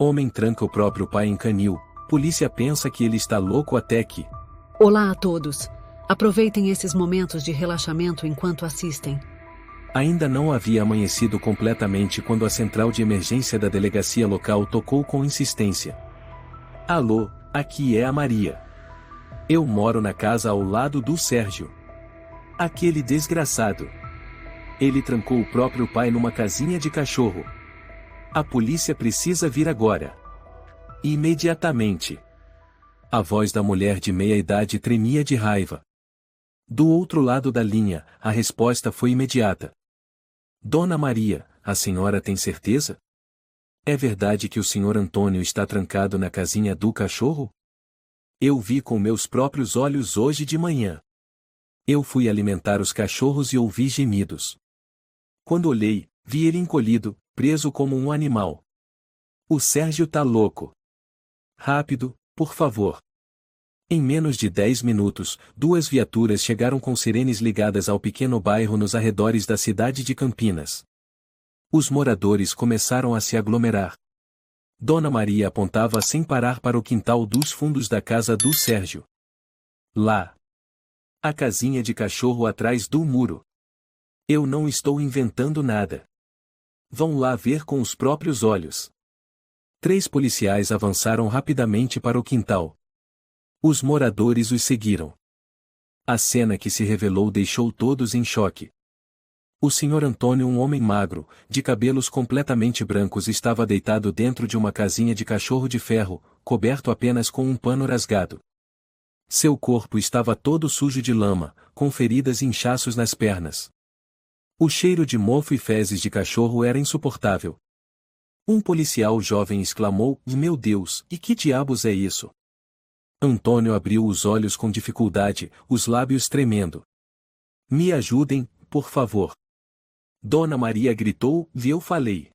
Homem tranca o próprio pai em canil. Polícia pensa que ele está louco até que... Olá a todos. Aproveitem esses momentos de relaxamento enquanto assistem. Ainda não havia amanhecido completamente quando a central de emergência da delegacia local tocou com insistência. Alô, aqui é a Maria. Eu moro na casa ao lado do Sérgio. Aquele desgraçado. Ele trancou o próprio pai numa casinha de cachorro. A polícia precisa vir agora. Imediatamente. A voz da mulher de meia-idade tremia de raiva. Do outro lado da linha, a resposta foi imediata. Dona Maria, a senhora tem certeza? É verdade que o senhor Antônio está trancado na casinha do cachorro? Eu vi com meus próprios olhos hoje de manhã. Eu fui alimentar os cachorros e ouvi gemidos. Quando olhei, vi ele encolhido, preso como um animal. O Sérgio tá louco. Rápido, por favor. Em menos de 10 minutos, 2 viaturas chegaram com sirenes ligadas ao pequeno bairro nos arredores da cidade de Campinas. Os moradores começaram a se aglomerar. Dona Maria apontava sem parar para o quintal dos fundos da casa do Sérgio. Lá. A casinha de cachorro atrás do muro. Eu não estou inventando nada. Vão lá ver com os próprios olhos. 3 policiais avançaram rapidamente para o quintal. Os moradores os seguiram. A cena que se revelou deixou todos em choque. O senhor Antônio, um homem magro, de cabelos completamente brancos, estava deitado dentro de uma casinha de cachorro de ferro, coberto apenas com um pano rasgado. Seu corpo estava todo sujo de lama, com feridas e inchaços nas pernas. O cheiro de mofo e fezes de cachorro era insuportável. Um policial jovem exclamou: "Meu Deus, e que diabos é isso?" Antônio abriu os olhos com dificuldade, os lábios tremendo. "Me ajudem, por favor." Dona Maria gritou, e eu falei.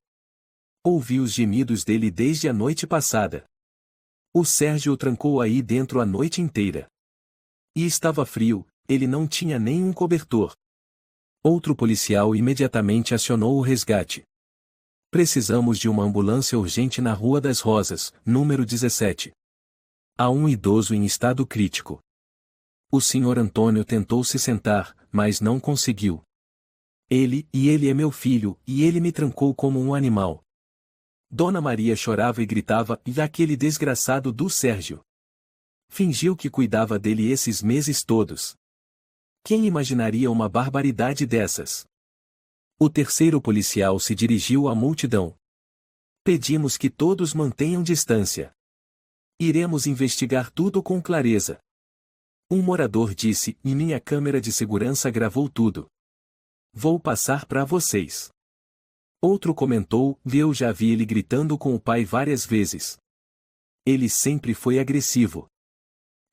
Ouvi os gemidos dele desde a noite passada. O Sérgio o trancou aí dentro a noite inteira. E estava frio, ele não tinha nem um cobertor. Outro policial imediatamente acionou o resgate. Precisamos de uma ambulância urgente na Rua das Rosas, número 17. Há um idoso em estado crítico. O senhor Antônio tentou se sentar, mas não conseguiu. Ele é meu filho, e ele me trancou como um animal. Dona Maria chorava e gritava, e aquele desgraçado do Sérgio. Fingiu que cuidava dele esses meses todos. Quem imaginaria uma barbaridade dessas? O terceiro policial se dirigiu à multidão. Pedimos que todos mantenham distância. Iremos investigar tudo com clareza. Um morador disse, e minha câmera de segurança gravou tudo. Vou passar para vocês. Outro comentou, eu já vi ele gritando com o pai várias vezes. Ele sempre foi agressivo.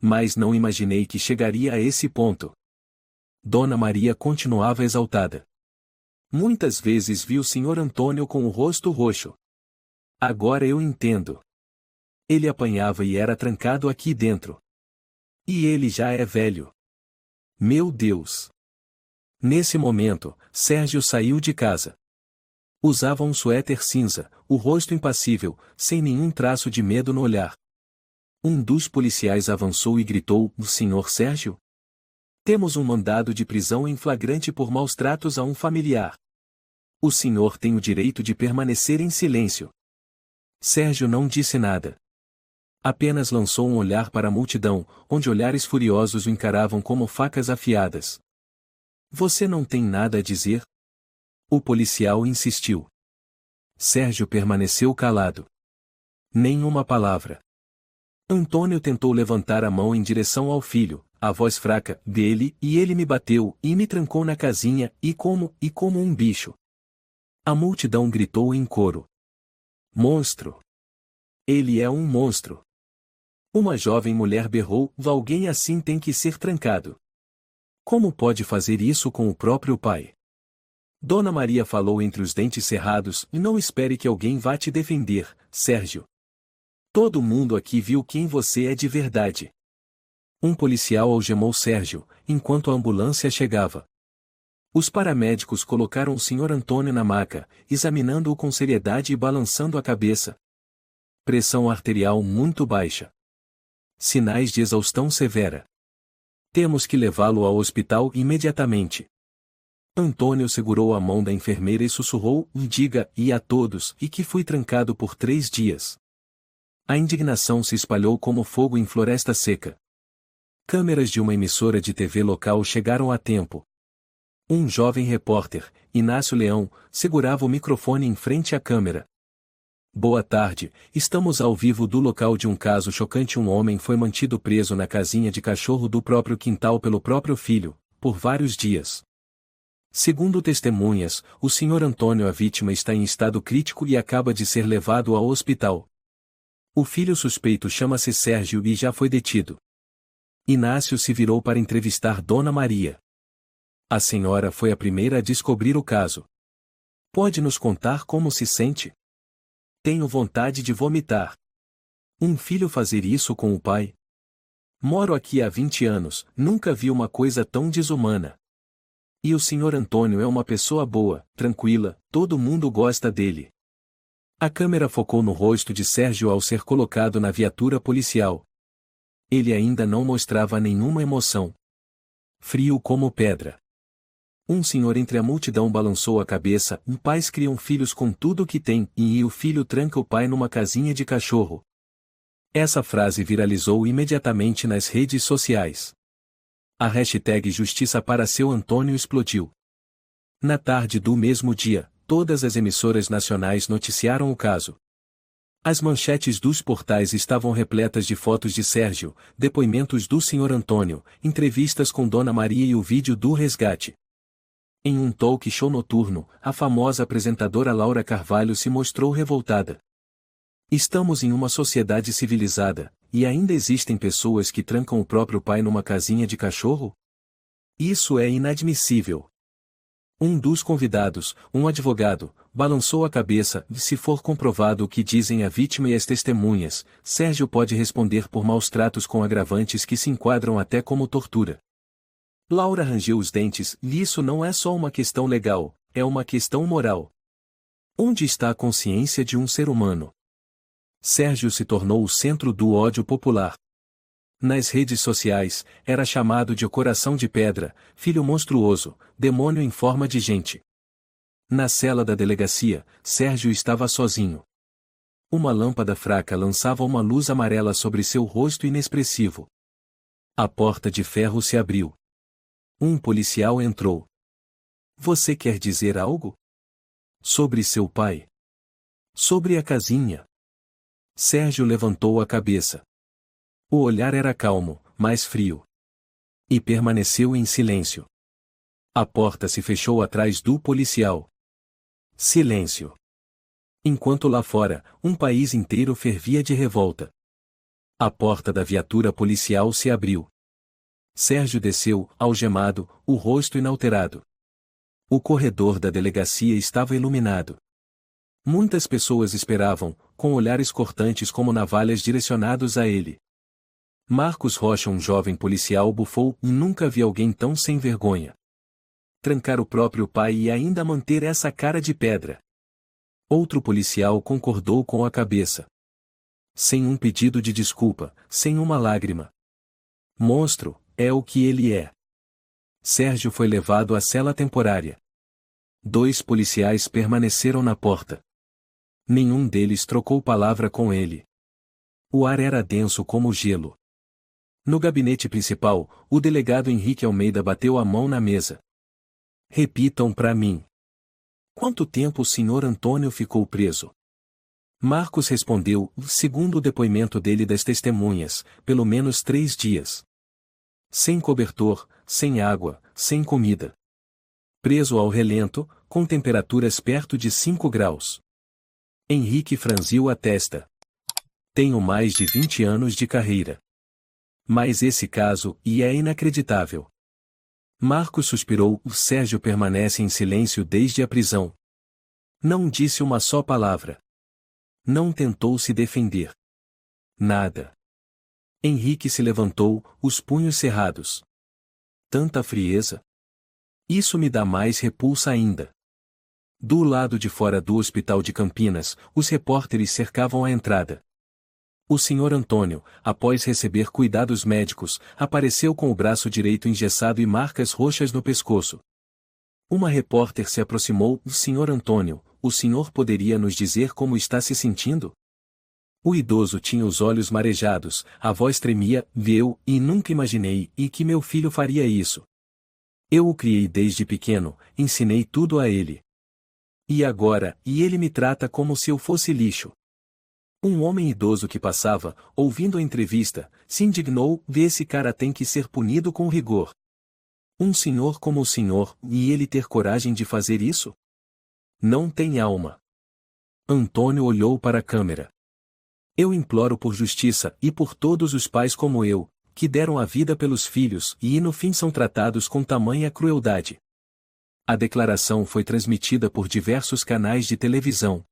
Mas não imaginei que chegaria a esse ponto. Dona Maria continuava exaltada. Muitas vezes vi o senhor Antônio com o rosto roxo. Agora eu entendo. Ele apanhava e era trancado aqui dentro. E ele já é velho. Meu Deus! Nesse momento, Sérgio saiu de casa. Usava um suéter cinza, o rosto impassível, sem nenhum traço de medo no olhar. Um dos policiais avançou e gritou, "O senhor Sérgio? Temos um mandado de prisão em flagrante por maus tratos a um familiar. O senhor tem o direito de permanecer em silêncio." Sérgio não disse nada. Apenas lançou um olhar para a multidão, onde olhares furiosos o encaravam como facas afiadas. "Você não tem nada a dizer?" O policial insistiu. Sérgio permaneceu calado. Nenhuma palavra. Antônio tentou levantar a mão em direção ao filho, a voz fraca dele, e ele me bateu, e me trancou na casinha, e como um bicho. A multidão gritou em coro. "Monstro! Ele é um monstro!" Uma jovem mulher berrou, "Alguém assim tem que ser trancado. Como pode fazer isso com o próprio pai?" Dona Maria falou entre os dentes cerrados, "E não espere que alguém vá te defender, Sérgio. Todo mundo aqui viu quem você é de verdade." Um policial algemou Sérgio, enquanto a ambulância chegava. Os paramédicos colocaram o senhor Antônio na maca, examinando-o com seriedade e balançando a cabeça. Pressão arterial muito baixa. Sinais de exaustão severa. Temos que levá-lo ao hospital imediatamente. Antônio segurou a mão da enfermeira e sussurrou: diga a todos e que fui trancado por 3 dias. A indignação se espalhou como fogo em floresta seca. Câmeras de uma emissora de TV local chegaram a tempo. Um jovem repórter, Inácio Leão, segurava o microfone em frente à câmera. Boa tarde, estamos ao vivo do local de um caso chocante. Um homem foi mantido preso na casinha de cachorro do próprio quintal pelo próprio filho, por vários dias. Segundo testemunhas, o Sr. Antônio, a vítima, está em estado crítico e acaba de ser levado ao hospital. O filho suspeito chama-se Sérgio e já foi detido. Inácio se virou para entrevistar Dona Maria. A senhora foi a primeira a descobrir o caso. Pode nos contar como se sente? Tenho vontade de vomitar. Um filho fazer isso com o pai? Moro aqui há 20 anos, nunca vi uma coisa tão desumana. E o Sr. Antônio é uma pessoa boa, tranquila, todo mundo gosta dele. A câmera focou no rosto de Sérgio ao ser colocado na viatura policial. Ele ainda não mostrava nenhuma emoção. Frio como pedra. Um senhor entre a multidão balançou a cabeça: pais criam filhos com tudo o que têm, e o filho tranca o pai numa casinha de cachorro. Essa frase viralizou imediatamente nas redes sociais. A hashtag Justiça para seu Antônio explodiu. Na tarde do mesmo dia, todas as emissoras nacionais noticiaram o caso. As manchetes dos portais estavam repletas de fotos de Sérgio, depoimentos do Sr. Antônio, entrevistas com Dona Maria e o vídeo do resgate. Em um talk show noturno, a famosa apresentadora Laura Carvalho se mostrou revoltada. Estamos em uma sociedade civilizada, e ainda existem pessoas que trancam o próprio pai numa casinha de cachorro? Isso é inadmissível. Um dos convidados, um advogado, balançou a cabeça: se for comprovado o que dizem a vítima e as testemunhas, Sérgio pode responder por maus-tratos com agravantes que se enquadram até como tortura. Laura rangeu os dentes: isso não é só uma questão legal, é uma questão moral. Onde está a consciência de um ser humano? Sérgio se tornou o centro do ódio popular. Nas redes sociais, era chamado de o coração de pedra, filho monstruoso, demônio em forma de gente. Na cela da delegacia, Sérgio estava sozinho. Uma lâmpada fraca lançava uma luz amarela sobre seu rosto inexpressivo. A porta de ferro se abriu. Um policial entrou. Você quer dizer algo? Sobre seu pai? Sobre a casinha? Sérgio levantou a cabeça. O olhar era calmo, mas frio. E permaneceu em silêncio. A porta se fechou atrás do policial. Silêncio. Enquanto lá fora, um país inteiro fervia de revolta. A porta da viatura policial se abriu. Sérgio desceu, algemado, o rosto inalterado. O corredor da delegacia estava iluminado. Muitas pessoas esperavam, com olhares cortantes como navalhas direcionados a ele. Marcos Rocha, um jovem policial, bufou: nunca vi alguém tão sem vergonha. Trancar o próprio pai e ainda manter essa cara de pedra. Outro policial concordou com a cabeça. Sem um pedido de desculpa, sem uma lágrima. Monstro, é o que ele é. Sérgio foi levado à cela temporária. 2 policiais permaneceram na porta. Nenhum deles trocou palavra com ele. O ar era denso como gelo. No gabinete principal, o delegado Henrique Almeida bateu a mão na mesa. Repitam para mim. Quanto tempo o Sr. Antônio ficou preso? Marcos respondeu: segundo o depoimento dele e das testemunhas, pelo menos 3 dias. Sem cobertor, sem água, sem comida. Preso ao relento, com temperaturas perto de 5 graus. Henrique franziu a testa. Tenho mais de 20 anos de carreira. Mas esse caso, é inacreditável. Marcos suspirou: o Sérgio permanece em silêncio desde a prisão. Não disse uma só palavra. Não tentou se defender. Nada. Henrique se levantou, os punhos cerrados. Tanta frieza. Isso me dá mais repulsa ainda. Do lado de fora do hospital de Campinas, os repórteres cercavam a entrada. O Sr. Antônio, após receber cuidados médicos, apareceu com o braço direito engessado e marcas roxas no pescoço. Uma repórter se aproximou. Sr. Antônio, o senhor poderia nos dizer como está se sentindo? O idoso tinha os olhos marejados, a voz tremia. Eu nunca imaginei que meu filho faria isso. Eu o criei desde pequeno, ensinei tudo a ele. E agora, ele me trata como se eu fosse lixo. Um homem idoso que passava, ouvindo a entrevista, se indignou. Esse cara tem que ser punido com rigor. Um senhor como o senhor, e ele ter coragem de fazer isso? Não tem alma. Antônio olhou para a câmera. Eu imploro por justiça e por todos os pais como eu, que deram a vida pelos filhos e no fim são tratados com tamanha crueldade. A declaração foi transmitida por diversos canais de televisão.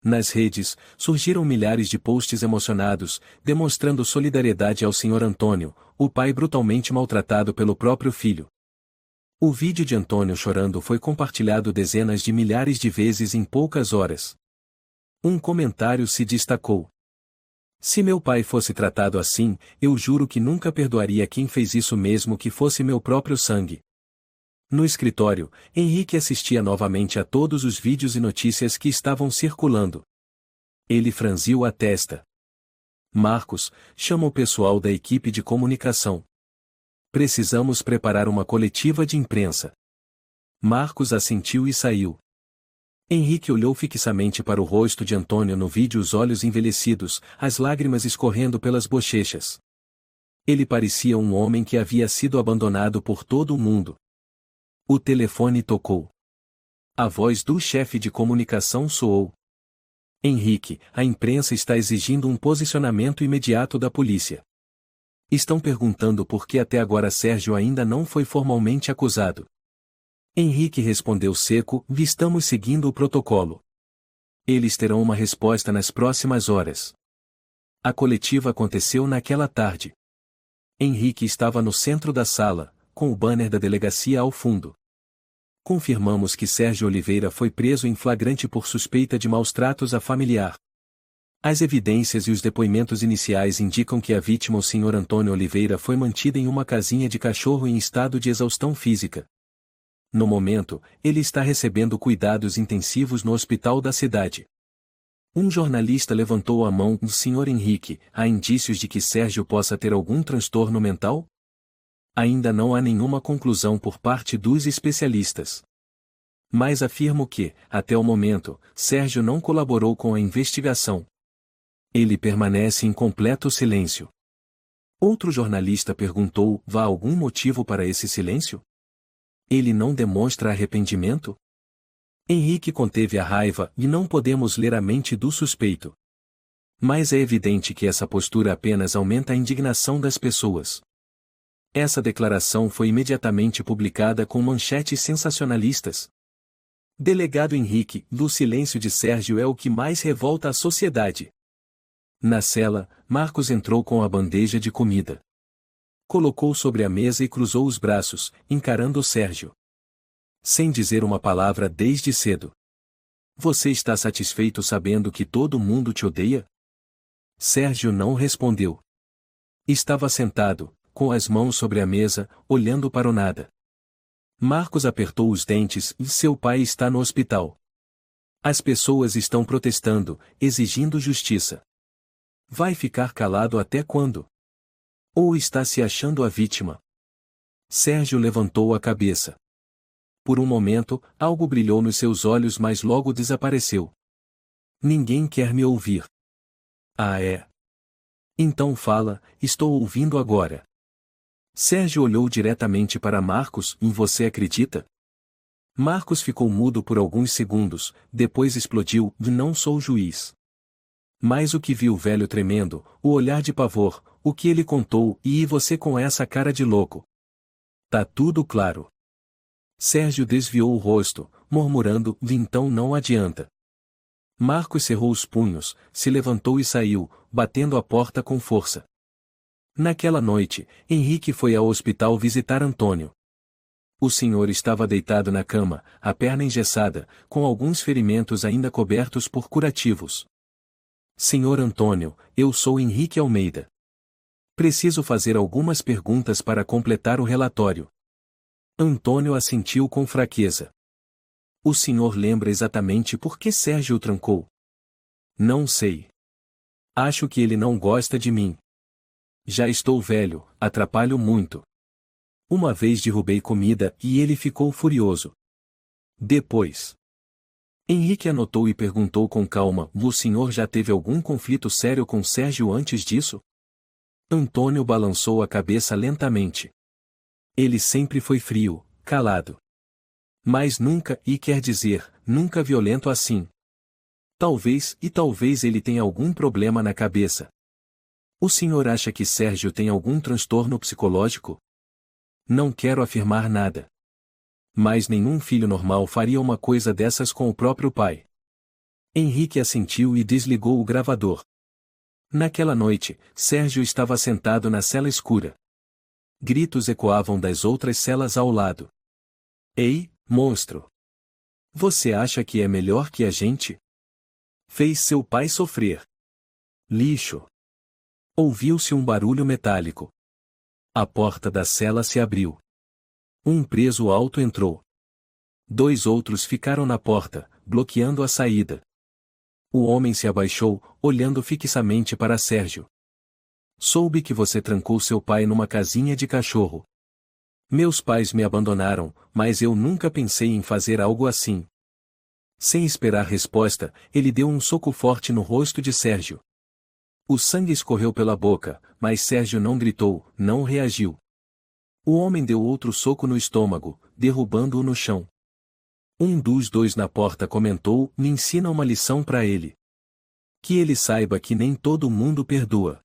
Nas redes, surgiram milhares de posts emocionados, demonstrando solidariedade ao Sr. Antônio, o pai brutalmente maltratado pelo próprio filho. O vídeo de Antônio chorando foi compartilhado dezenas de milhares de vezes em poucas horas. Um comentário se destacou. Se meu pai fosse tratado assim, eu juro que nunca perdoaria quem fez isso mesmo que fosse meu próprio sangue. No escritório, Henrique assistia novamente a todos os vídeos e notícias que estavam circulando. Ele franziu a testa. Marcos, chama o pessoal da equipe de comunicação. Precisamos preparar uma coletiva de imprensa. Marcos assentiu e saiu. Henrique olhou fixamente para o rosto de Antônio no vídeo, os olhos envelhecidos, as lágrimas escorrendo pelas bochechas. Ele parecia um homem que havia sido abandonado por todo o mundo. O telefone tocou. A voz do chefe de comunicação soou. Henrique, a imprensa está exigindo um posicionamento imediato da polícia. Estão perguntando por que até agora Sérgio ainda não foi formalmente acusado. Henrique respondeu seco: estamos seguindo o protocolo. Eles terão uma resposta nas próximas horas. A coletiva aconteceu naquela tarde. Henrique estava no centro da sala, com o banner da delegacia ao fundo. Confirmamos que Sérgio Oliveira foi preso em flagrante por suspeita de maus-tratos a familiar. As evidências e os depoimentos iniciais indicam que a vítima, o Sr. Antônio Oliveira, foi mantida em uma casinha de cachorro em estado de exaustão física. No momento, ele está recebendo cuidados intensivos no hospital da cidade. Um jornalista levantou a mão. Sr. Henrique, há indícios de que Sérgio possa ter algum transtorno mental? Ainda não há nenhuma conclusão por parte dos especialistas. Mas afirmo que, até o momento, Sérgio não colaborou com a investigação. Ele permanece em completo silêncio. Outro jornalista perguntou: há algum motivo para esse silêncio? Ele não demonstra arrependimento? Henrique conteve a raiva e não podemos ler a mente do suspeito. Mas é evidente que essa postura apenas aumenta a indignação das pessoas. Essa declaração foi imediatamente publicada com manchetes sensacionalistas. Delegado Henrique, do silêncio de Sérgio é o que mais revolta a sociedade. Na cela, Marcos entrou com a bandeja de comida. Colocou sobre a mesa e cruzou os braços, encarando Sérgio. Sem dizer uma palavra desde cedo. Você está satisfeito sabendo que todo mundo te odeia? Sérgio não respondeu. Estava sentado, com as mãos sobre a mesa, olhando para o nada. Marcos apertou os dentes. Seu pai está no hospital. As pessoas estão protestando, exigindo justiça. Vai ficar calado até quando? Ou está se achando a vítima? Sérgio levantou a cabeça. Por um momento, algo brilhou nos seus olhos, mas logo desapareceu. Ninguém quer me ouvir. Ah, é? Então fala, estou ouvindo agora. Sérgio olhou diretamente para Marcos. Em você acredita? Marcos ficou mudo por alguns segundos, depois explodiu: não sou juiz. Mas o que viu o velho tremendo, o olhar de pavor, o que ele contou, e você com essa cara de louco. Tá tudo claro. Sérgio desviou o rosto, murmurando: então não adianta. Marcos cerrou os punhos, se levantou e saiu, batendo a porta com força. Naquela noite, Henrique foi ao hospital visitar Antônio. O senhor estava deitado na cama, a perna engessada, com alguns ferimentos ainda cobertos por curativos. Senhor Antônio, eu sou Henrique Almeida. Preciso fazer algumas perguntas para completar o relatório. Antônio assentiu com fraqueza. O senhor lembra exatamente por que Sérgio o trancou? Não sei. Acho que ele não gosta de mim. Já estou velho, atrapalho muito. Uma vez derrubei comida e ele ficou furioso. Depois. Henrique anotou e perguntou com calma: o senhor já teve algum conflito sério com Sérgio antes disso? Antônio balançou a cabeça lentamente. Ele sempre foi frio, calado. Mas nunca, e quer dizer, nunca violento assim. Talvez ele tenha algum problema na cabeça. O senhor acha que Sérgio tem algum transtorno psicológico? Não quero afirmar nada. Mas nenhum filho normal faria uma coisa dessas com o próprio pai. Henrique assentiu e desligou o gravador. Naquela noite, Sérgio estava sentado na cela escura. Gritos ecoavam das outras celas ao lado. Ei, monstro! Você acha que é melhor que a gente? Fez seu pai sofrer. Lixo! Ouviu-se um barulho metálico. A porta da cela se abriu. Um preso alto entrou. 2 outros ficaram na porta, bloqueando a saída. O homem se abaixou, olhando fixamente para Sérgio. Soube que você trancou seu pai numa casinha de cachorro. Meus pais me abandonaram, mas eu nunca pensei em fazer algo assim. Sem esperar resposta, ele deu um soco forte no rosto de Sérgio. O sangue escorreu pela boca, mas Sérgio não gritou, não reagiu. O homem deu outro soco no estômago, derrubando-o no chão. Um dos 2 na porta comentou: me ensina uma lição para ele. Que ele saiba que nem todo mundo perdoa.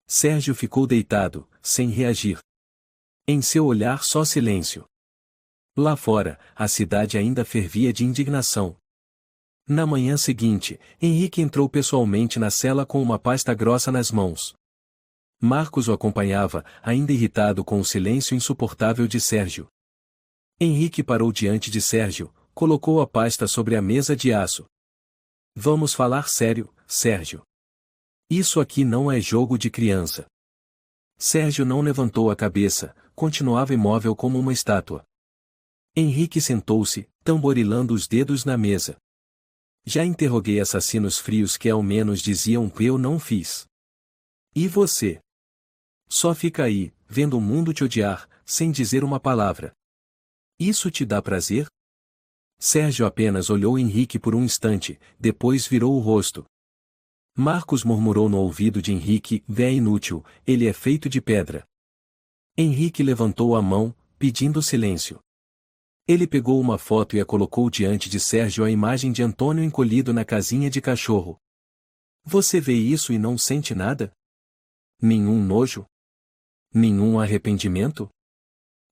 Sérgio ficou deitado, sem reagir. Em seu olhar só silêncio. Lá fora, a cidade ainda fervia de indignação. Na manhã seguinte, Henrique entrou pessoalmente na cela com uma pasta grossa nas mãos. Marcos o acompanhava, ainda irritado com o silêncio insuportável de Sérgio. Henrique parou diante de Sérgio, colocou a pasta sobre a mesa de aço. Vamos falar sério, Sérgio. Isso aqui não é jogo de criança. Sérgio não levantou a cabeça, continuava imóvel como uma estátua. Henrique sentou-se, tamborilando os dedos na mesa. Já interroguei assassinos frios que ao menos diziam que eu não fiz. E você? Só fica aí, vendo o mundo te odiar, sem dizer uma palavra. Isso te dá prazer? Sérgio apenas olhou Henrique por um instante, depois virou o rosto. Marcos murmurou no ouvido de Henrique: é inútil, ele é feito de pedra. Henrique levantou a mão, pedindo silêncio. Ele pegou uma foto e a colocou diante de Sérgio, a imagem de Antônio encolhido na casinha de cachorro. Você vê isso e não sente nada? Nenhum nojo? Nenhum arrependimento?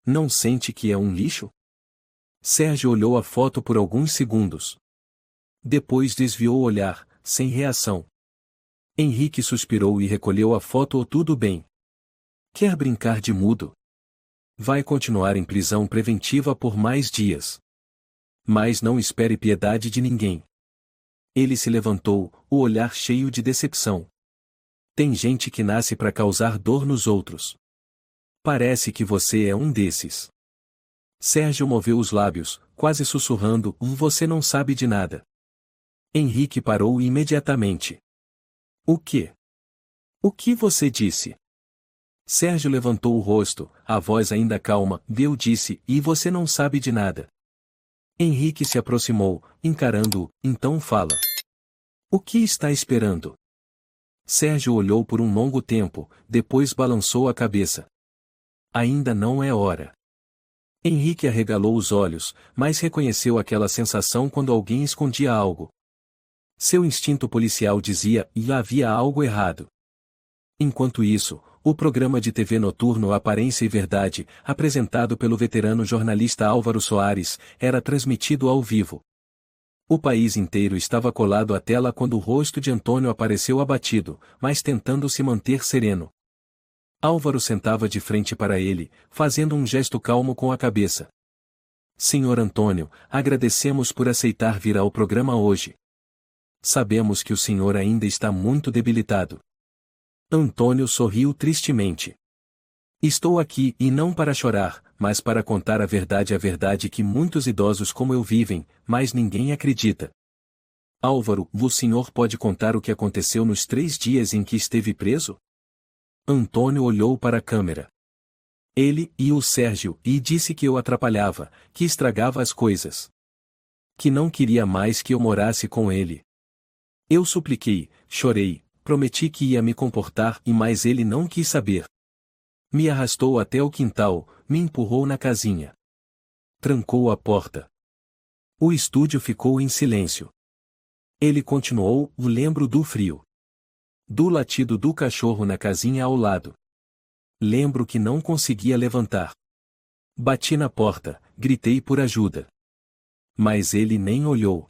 Não sente que é um lixo? Sérgio olhou a foto por alguns segundos. Depois desviou o olhar, sem reação. Henrique suspirou e recolheu a foto. Tudo bem. Quer brincar de mudo? Vai continuar em prisão preventiva por mais dias. Mas não espere piedade de ninguém. Ele se levantou, o olhar cheio de decepção. Tem gente que nasce para causar dor nos outros. Parece que você é um desses. Sérgio moveu os lábios, quase sussurrando: você não sabe de nada. Henrique parou imediatamente. O quê? O que você disse? Sérgio levantou o rosto, a voz ainda calma. Eu disse: e você não sabe de nada. Henrique se aproximou, encarando-o. Então fala. O que está esperando? Sérgio olhou por um longo tempo, depois balançou a cabeça. Ainda não é hora. Henrique arregalou os olhos, mas reconheceu aquela sensação quando alguém escondia algo. Seu instinto policial dizia: e havia algo errado. Enquanto isso, o programa de TV noturno Aparência e Verdade, apresentado pelo veterano jornalista Álvaro Soares, era transmitido ao vivo. O país inteiro estava colado à tela quando o rosto de Antônio apareceu abatido, mas tentando se manter sereno. Álvaro sentava de frente para ele, fazendo um gesto calmo com a cabeça. Senhor Antônio, agradecemos por aceitar vir ao programa hoje. Sabemos que o senhor ainda está muito debilitado. Antônio sorriu tristemente. Estou aqui e não para chorar, mas para contar a verdade que muitos idosos como eu vivem, mas ninguém acredita. Álvaro, o senhor pode contar o que aconteceu nos 3 dias em que esteve preso? Antônio olhou para a câmera. Ele e o Sérgio e disse que eu atrapalhava, que estragava as coisas. Que não queria mais que eu morasse com ele. Eu supliquei, chorei, prometi que ia me comportar e mais ele não quis saber. Me arrastou até o quintal, me empurrou na casinha. Trancou a porta. O estúdio ficou em silêncio. Ele continuou, lembro do frio. Do latido do cachorro na casinha ao lado. Lembro que não conseguia levantar. Bati na porta, gritei por ajuda. Mas ele nem olhou.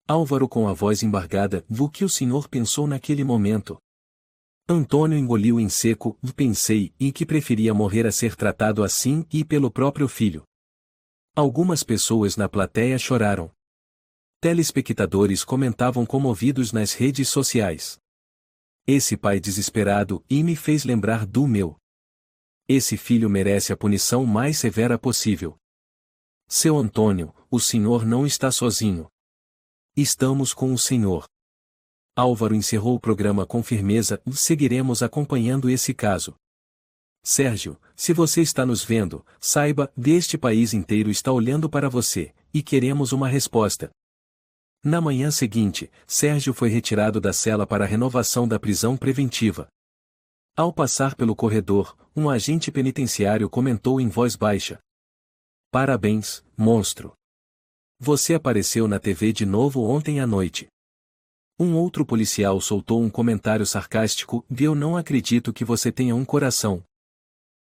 Álvaro com a voz embargada, o que o senhor pensou naquele momento? Antônio engoliu em seco, pensei, e que preferia morrer a ser tratado assim e pelo próprio filho. Algumas pessoas na plateia choraram. Telespectadores comentavam comovidos nas redes sociais. Esse pai desesperado e me fez lembrar do meu. Esse filho merece a punição mais severa possível. Seu Antônio, o senhor não está sozinho. Estamos com o senhor. Álvaro encerrou o programa com firmeza e seguiremos acompanhando esse caso. Sérgio, se você está nos vendo, saiba, deste país inteiro está olhando para você, e queremos uma resposta. Na manhã seguinte, Sérgio foi retirado da cela para a renovação da prisão preventiva. Ao passar pelo corredor, um agente penitenciário comentou em voz baixa. Parabéns, monstro. Você apareceu na TV de novo ontem à noite. Um outro policial soltou um comentário sarcástico, eu não acredito que você tenha um coração.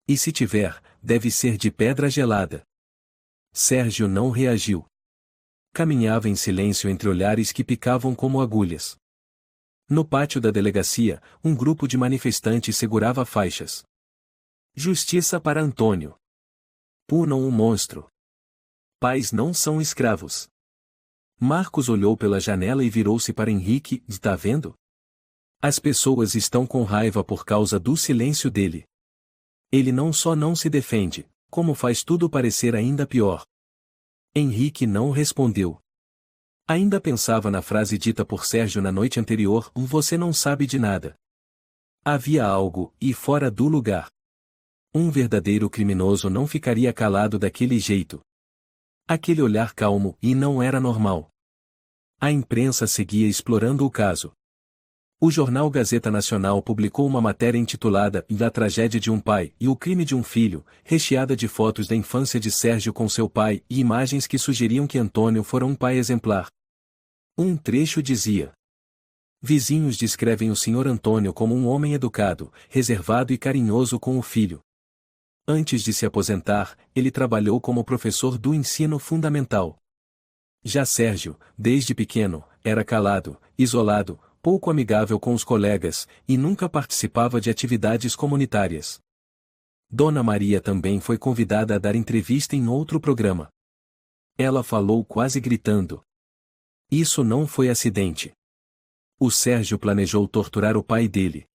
E se tiver, deve ser de pedra gelada. Sérgio não reagiu. Caminhava em silêncio entre olhares que picavam como agulhas. No pátio da delegacia, um grupo de manifestantes segurava faixas. Justiça para Antônio. Punam o monstro. Pais não são escravos. Marcos olhou pela janela e virou-se para Henrique, está vendo? As pessoas estão com raiva por causa do silêncio dele. Ele não só não se defende, como faz tudo parecer ainda pior. Henrique não respondeu. Ainda pensava na frase dita por Sérgio na noite anterior, você não sabe de nada. Havia algo, e fora do lugar. Um verdadeiro criminoso não ficaria calado daquele jeito. Aquele olhar calmo, e não era normal. A imprensa seguia explorando o caso. O jornal Gazeta Nacional publicou uma matéria intitulada Da Tragédia de um Pai e o Crime de um Filho, recheada de fotos da infância de Sérgio com seu pai e imagens que sugeriam que Antônio fora um pai exemplar. Um trecho dizia: vizinhos descrevem o Sr. Antônio como um homem educado, reservado e carinhoso com o filho. Antes de se aposentar, ele trabalhou como professor do ensino fundamental. Já Sérgio, desde pequeno, era calado, isolado, pouco amigável com os colegas, e nunca participava de atividades comunitárias. Dona Maria também foi convidada a dar entrevista em outro programa. Ela falou quase gritando. Isso não foi acidente. O Sérgio planejou torturar o pai dele.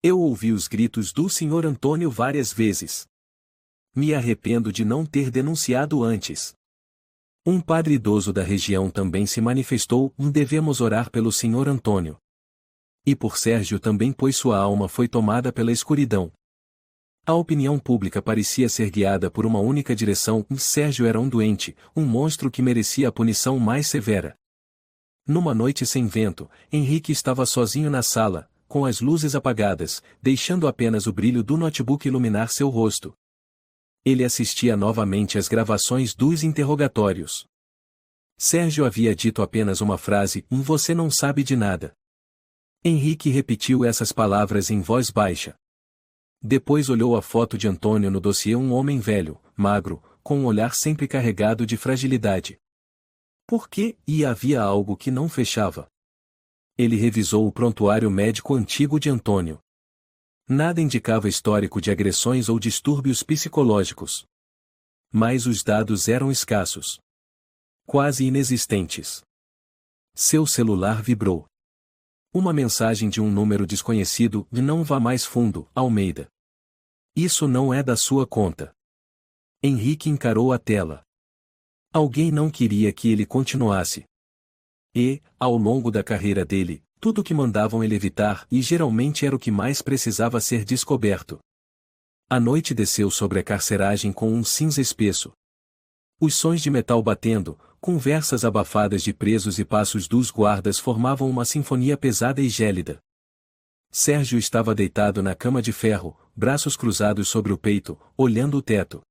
Eu ouvi os gritos do Sr. Antônio várias vezes. Me arrependo de não ter denunciado antes. Um padre idoso da região também se manifestou, devemos orar pelo Sr. Antônio. E por Sérgio também, pois sua alma foi tomada pela escuridão. A opinião pública parecia ser guiada por uma única direção, Sérgio era um doente, um monstro que merecia a punição mais severa. Numa noite sem vento, Henrique estava sozinho na sala, com as luzes apagadas, deixando apenas o brilho do notebook iluminar seu rosto. Ele assistia novamente às gravações dos interrogatórios. Sérgio havia dito apenas uma frase, você não sabe de nada. Henrique repetiu essas palavras em voz baixa. Depois olhou a foto de Antônio no dossiê, um homem velho, magro, com um olhar sempre carregado de fragilidade. Por quê? E havia algo que não fechava. Ele revisou o prontuário médico antigo de Antônio. Nada indicava histórico de agressões ou distúrbios psicológicos. Mas os dados eram escassos. Quase inexistentes. Seu celular vibrou. Uma mensagem de um número desconhecido e não vá mais fundo, Almeida. Isso não é da sua conta. Henrique encarou a tela. Alguém não queria que ele continuasse. E, ao longo da carreira dele, tudo que mandavam ele evitar e geralmente era o que mais precisava ser descoberto. A noite desceu sobre a carceragem com um cinza espesso. Os sons de metal batendo, conversas abafadas de presos e passos dos guardas formavam uma sinfonia pesada e gélida. Sérgio estava deitado na cama de ferro, braços cruzados sobre o peito, olhando o teto.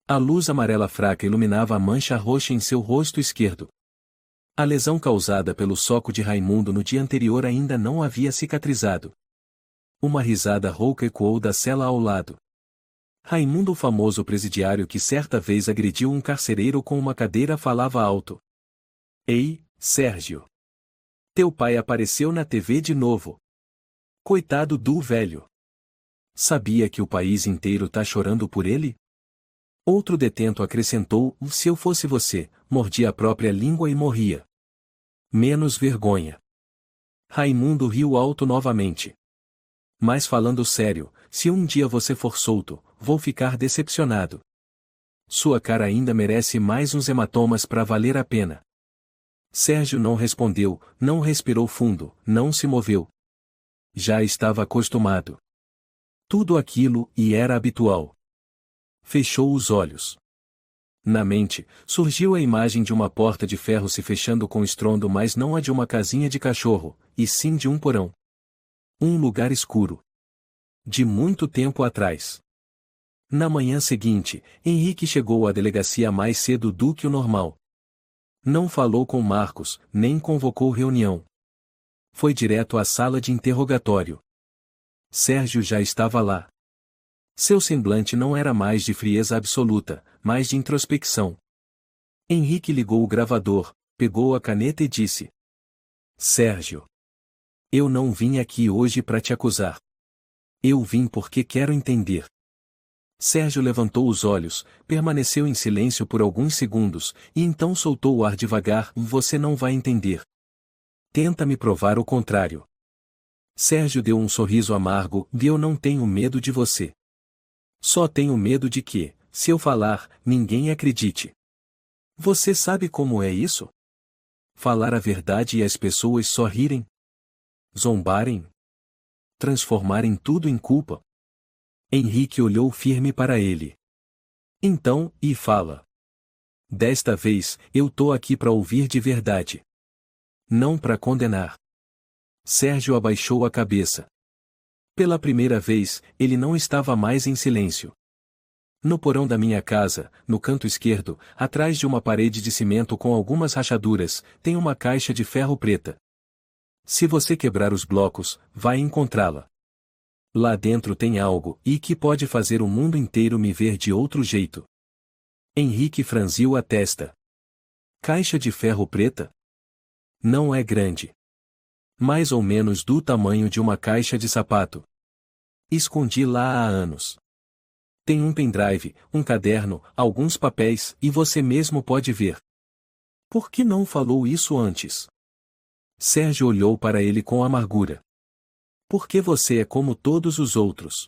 A luz amarela fraca iluminava a mancha roxa em seu rosto esquerdo. A lesão causada pelo soco de Raimundo no dia anterior ainda não havia cicatrizado. Uma risada rouca ecoou da cela ao lado. Raimundo, o famoso presidiário que certa vez agrediu um carcereiro com uma cadeira, falava alto. Ei, Sérgio! Teu pai apareceu na TV de novo. Coitado do velho. Sabia que o país inteiro tá chorando por ele? Outro detento acrescentou, se eu fosse você, mordia a própria língua e morria. Menos vergonha. Raimundo riu alto novamente. Mas falando sério, se um dia você for solto, vou ficar decepcionado. Sua cara ainda merece mais uns hematomas para valer a pena. Sérgio não respondeu, não respirou fundo, não se moveu. Já estava acostumado. Tudo aquilo e era habitual. Fechou os olhos. Na mente, surgiu a imagem de uma porta de ferro se fechando com estrondo, mas não a de uma casinha de cachorro, e sim de um porão. Um lugar escuro. De muito tempo atrás. Na manhã seguinte, Henrique chegou à delegacia mais cedo do que o normal. Não falou com Marcos, nem convocou reunião. Foi direto à sala de interrogatório. Sérgio já estava lá. Seu semblante não era mais de frieza absoluta, mas de introspecção. Henrique ligou o gravador, pegou a caneta e disse: Sérgio, eu não vim aqui hoje para te acusar. Eu vim porque quero entender. Sérgio levantou os olhos, permaneceu em silêncio por alguns segundos, e então soltou o ar devagar: Você não vai entender. Tenta me provar o contrário. Sérgio deu um sorriso amargo: Eu não tenho medo de você. Só tenho medo de que, se eu falar, ninguém acredite. Você sabe como é isso? Falar a verdade e as pessoas só rirem? Zombarem? Transformarem tudo em culpa? Henrique olhou firme para ele. Então, e fala. Desta vez, eu tô aqui para ouvir de verdade. Não para condenar. Sérgio abaixou a cabeça. Pela primeira vez, ele não estava mais em silêncio. No porão da minha casa, no canto esquerdo, atrás de uma parede de cimento com algumas rachaduras, tem uma caixa de ferro preta. Se você quebrar os blocos, vai encontrá-la. Lá dentro tem algo, e que pode fazer o mundo inteiro me ver de outro jeito. Henrique franziu a testa. Caixa de ferro preta? Não é grande. Mais ou menos do tamanho de uma caixa de sapato. Escondi lá há anos. Tem um pendrive, um caderno, alguns papéis, e você mesmo pode ver. Por que não falou isso antes? Sérgio olhou para ele com amargura. Porque você é como todos os outros.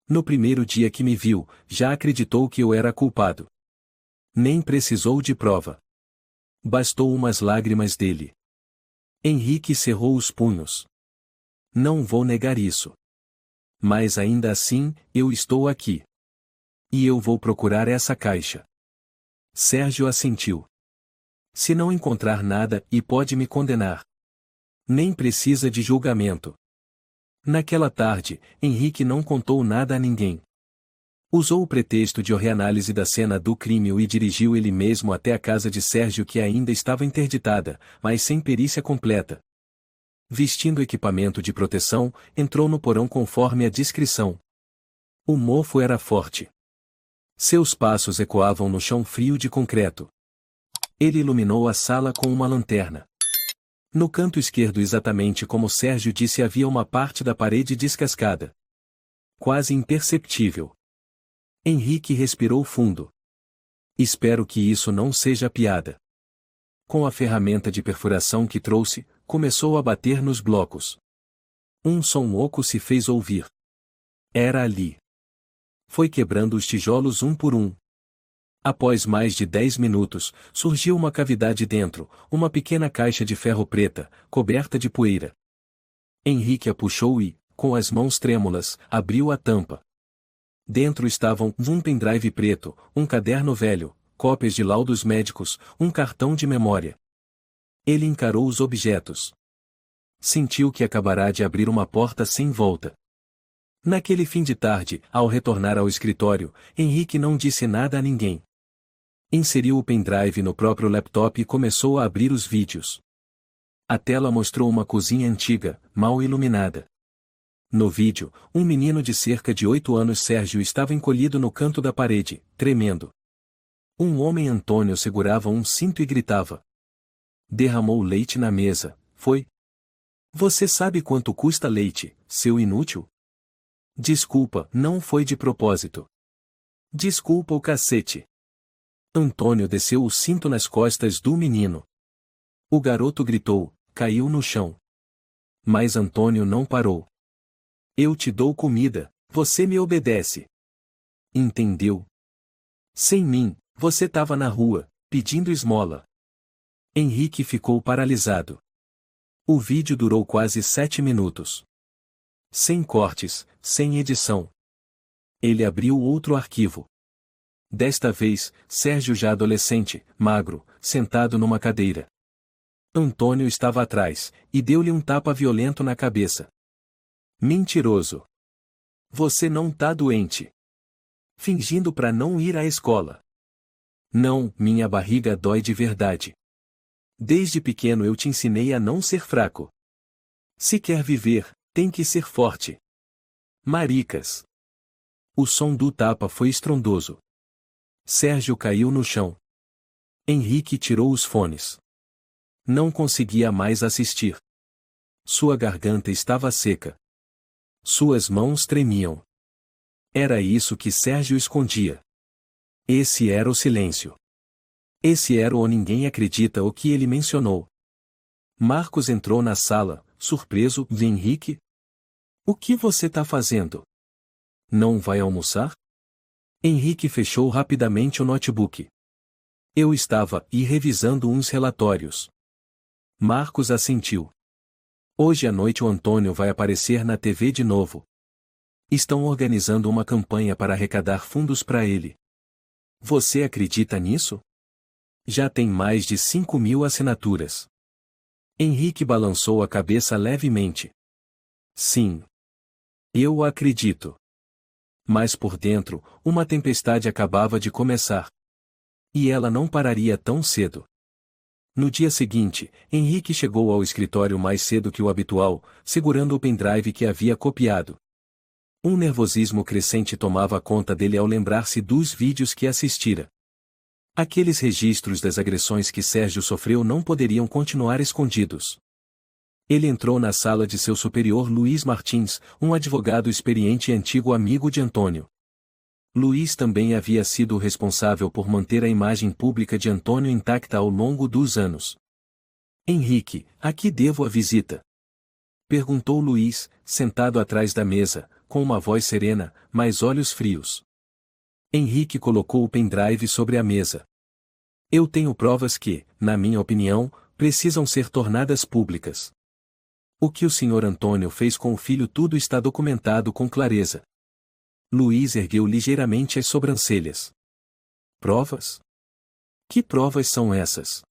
No primeiro dia que me viu, já acreditou que eu era culpado. Nem precisou de prova. Bastou umas lágrimas dele. Henrique cerrou os punhos. Não vou negar isso. Mas ainda assim, eu estou aqui. E eu vou procurar essa caixa. Sérgio assentiu. Se não encontrar nada, e pode me condenar. Nem precisa de julgamento. Naquela tarde, Henrique não contou nada a ninguém. Usou o pretexto de reanálise da cena do crime e dirigiu ele mesmo até a casa de Sérgio, que ainda estava interditada, mas sem perícia completa. Vestindo equipamento de proteção, entrou no porão conforme a descrição. O mofo era forte. Seus passos ecoavam no chão frio de concreto. Ele iluminou a sala com uma lanterna. No canto esquerdo, exatamente como Sérgio disse, havia uma parte da parede descascada. Quase imperceptível. Henrique respirou fundo. Espero que isso não seja piada. Com a ferramenta de perfuração que trouxe, começou a bater nos blocos. Um som oco se fez ouvir. Era ali. Foi quebrando os tijolos um por um. Após mais de 10 minutos, surgiu uma cavidade dentro, uma pequena caixa de ferro preta, coberta de poeira. Henrique a puxou e, com as mãos trêmulas, abriu a tampa. Dentro estavam um pendrive preto, um caderno velho, cópias de laudos médicos, um cartão de memória. Ele encarou os objetos. Sentiu que acabará de abrir uma porta sem volta. Naquele fim de tarde, ao retornar ao escritório, Henrique não disse nada a ninguém. Inseriu o pendrive no próprio laptop e começou a abrir os vídeos. A tela mostrou uma cozinha antiga, mal iluminada. No vídeo, um menino de cerca de 8 anos, Sérgio, estava encolhido no canto da parede, tremendo. Um homem, Antônio, segurava um cinto e gritava. Derramou leite na mesa, foi? Você sabe quanto custa leite, seu inútil? Desculpa, não foi de propósito. Desculpa o cacete. Antônio desceu o cinto nas costas do menino. O garoto gritou, caiu no chão. Mas Antônio não parou. Eu te dou comida, você me obedece. Entendeu? Sem mim, você estava na rua, pedindo esmola. Henrique ficou paralisado. O vídeo durou quase 7 minutos. Sem cortes, sem edição. Ele abriu outro arquivo. Desta vez, Sérgio, já adolescente, magro, sentado numa cadeira. Antônio estava atrás, e deu-lhe um tapa violento na cabeça. Mentiroso! Você não tá doente. Fingindo para não ir à escola. Não, minha barriga dói de verdade. Desde pequeno eu te ensinei a não ser fraco. Se quer viver, tem que ser forte. Maricas! O som do tapa foi estrondoso. Sérgio caiu no chão. Henrique tirou os fones. Não conseguia mais assistir. Sua garganta estava seca. Suas mãos tremiam. Era isso que Sérgio escondia. Esse era o silêncio. Esse era o ninguém acredita o que ele mencionou. Marcos entrou na sala, surpreso. Henrique? O que você tá fazendo? Não vai almoçar? Henrique fechou rapidamente o notebook. Eu estava revisando uns relatórios. Marcos assentiu. Hoje à noite o Antônio vai aparecer na TV de novo. Estão organizando uma campanha para arrecadar fundos para ele. Você acredita nisso? Já tem mais de 5.000 assinaturas. Henrique balançou a cabeça levemente. Sim. Eu acredito. Mas por dentro, uma tempestade acabava de começar. E ela não pararia tão cedo. No dia seguinte, Henrique chegou ao escritório mais cedo que o habitual, segurando o pendrive que havia copiado. Um nervosismo crescente tomava conta dele ao lembrar-se dos vídeos que assistira. Aqueles registros das agressões que Sérgio sofreu não poderiam continuar escondidos. Ele entrou na sala de seu superior Luiz Martins, um advogado experiente e antigo amigo de Antônio. Luiz também havia sido o responsável por manter a imagem pública de Antônio intacta ao longo dos anos. Henrique, a que devo a visita? Perguntou Luiz, sentado atrás da mesa, com uma voz serena, mas olhos frios. Henrique colocou o pendrive sobre a mesa. Eu tenho provas que, na minha opinião, precisam ser tornadas públicas. O que o Sr. Antônio fez com o filho, tudo está documentado com clareza. Luiz ergueu ligeiramente as sobrancelhas. Provas? Que provas são essas?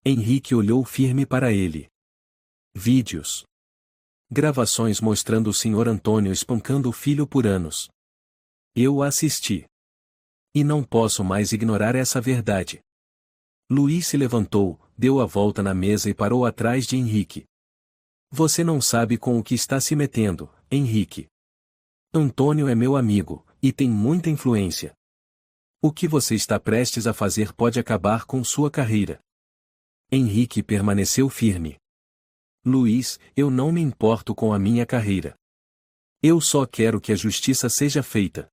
Henrique olhou firme para ele. Vídeos. Gravações mostrando o Sr. Antônio espancando o filho por anos. Eu assisti. E não posso mais ignorar essa verdade. Luiz se levantou, deu a volta na mesa e parou atrás de Henrique. Você não sabe com o que está se metendo, Henrique. Antônio é meu amigo, e tem muita influência. O que você está prestes a fazer pode acabar com sua carreira. Henrique permaneceu firme. Luiz, eu não me importo com a minha carreira. Eu só quero que a justiça seja feita.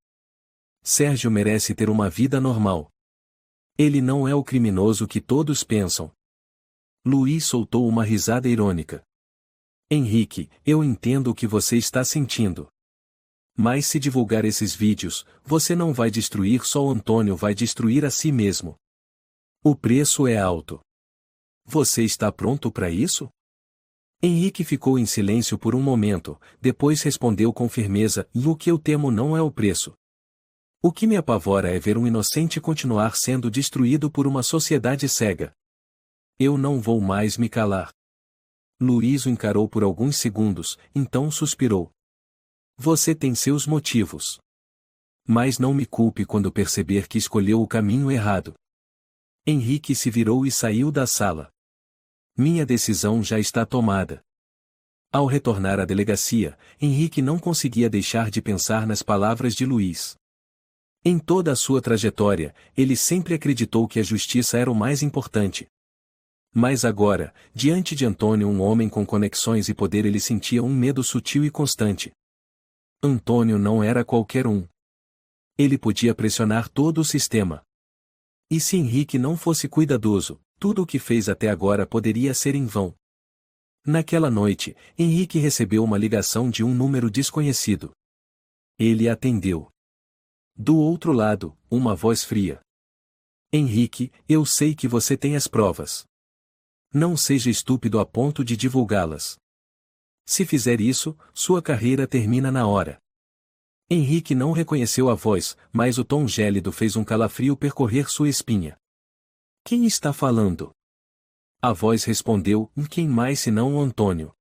Sérgio merece ter uma vida normal. Ele não é o criminoso que todos pensam. Luiz soltou uma risada irônica. Henrique, eu entendo o que você está sentindo. Mas se divulgar esses vídeos, você não vai destruir só o Antônio, vai destruir a si mesmo. O preço é alto. Você está pronto para isso? Henrique ficou em silêncio por um momento, depois respondeu com firmeza: o que eu temo não é o preço. O que me apavora é ver um inocente continuar sendo destruído por uma sociedade cega. Eu não vou mais me calar. Luiz o encarou por alguns segundos, então suspirou. Você tem seus motivos. Mas não me culpe quando perceber que escolheu o caminho errado. Henrique se virou e saiu da sala. Minha decisão já está tomada. Ao retornar à delegacia, Henrique não conseguia deixar de pensar nas palavras de Luiz. Em toda a sua trajetória, ele sempre acreditou que a justiça era o mais importante. Mas agora, diante de Antônio, um homem com conexões e poder, ele sentia um medo sutil e constante. Antônio não era qualquer um. Ele podia pressionar todo o sistema. E se Henrique não fosse cuidadoso, tudo o que fez até agora poderia ser em vão. Naquela noite, Henrique recebeu uma ligação de um número desconhecido. Ele atendeu. Do outro lado, uma voz fria. Henrique, eu sei que você tem as provas. Não seja estúpido a ponto de divulgá-las. Se fizer isso, sua carreira termina na hora. Henrique não reconheceu a voz, mas o tom gélido fez um calafrio percorrer sua espinha. Quem está falando? A voz respondeu: quem mais senão o Antônio?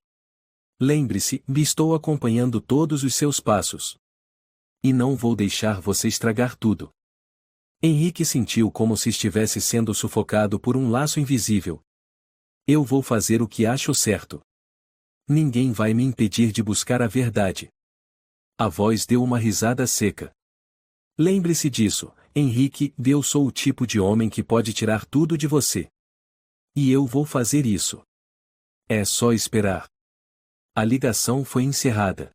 Lembre-se, estou acompanhando todos os seus passos. E não vou deixar você estragar tudo. Henrique sentiu como se estivesse sendo sufocado por um laço invisível. Eu vou fazer o que acho certo. Ninguém vai me impedir de buscar a verdade. A voz deu uma risada seca. Lembre-se disso, Henrique, eu sou o tipo de homem que pode tirar tudo de você. E eu vou fazer isso. É só esperar. A ligação foi encerrada.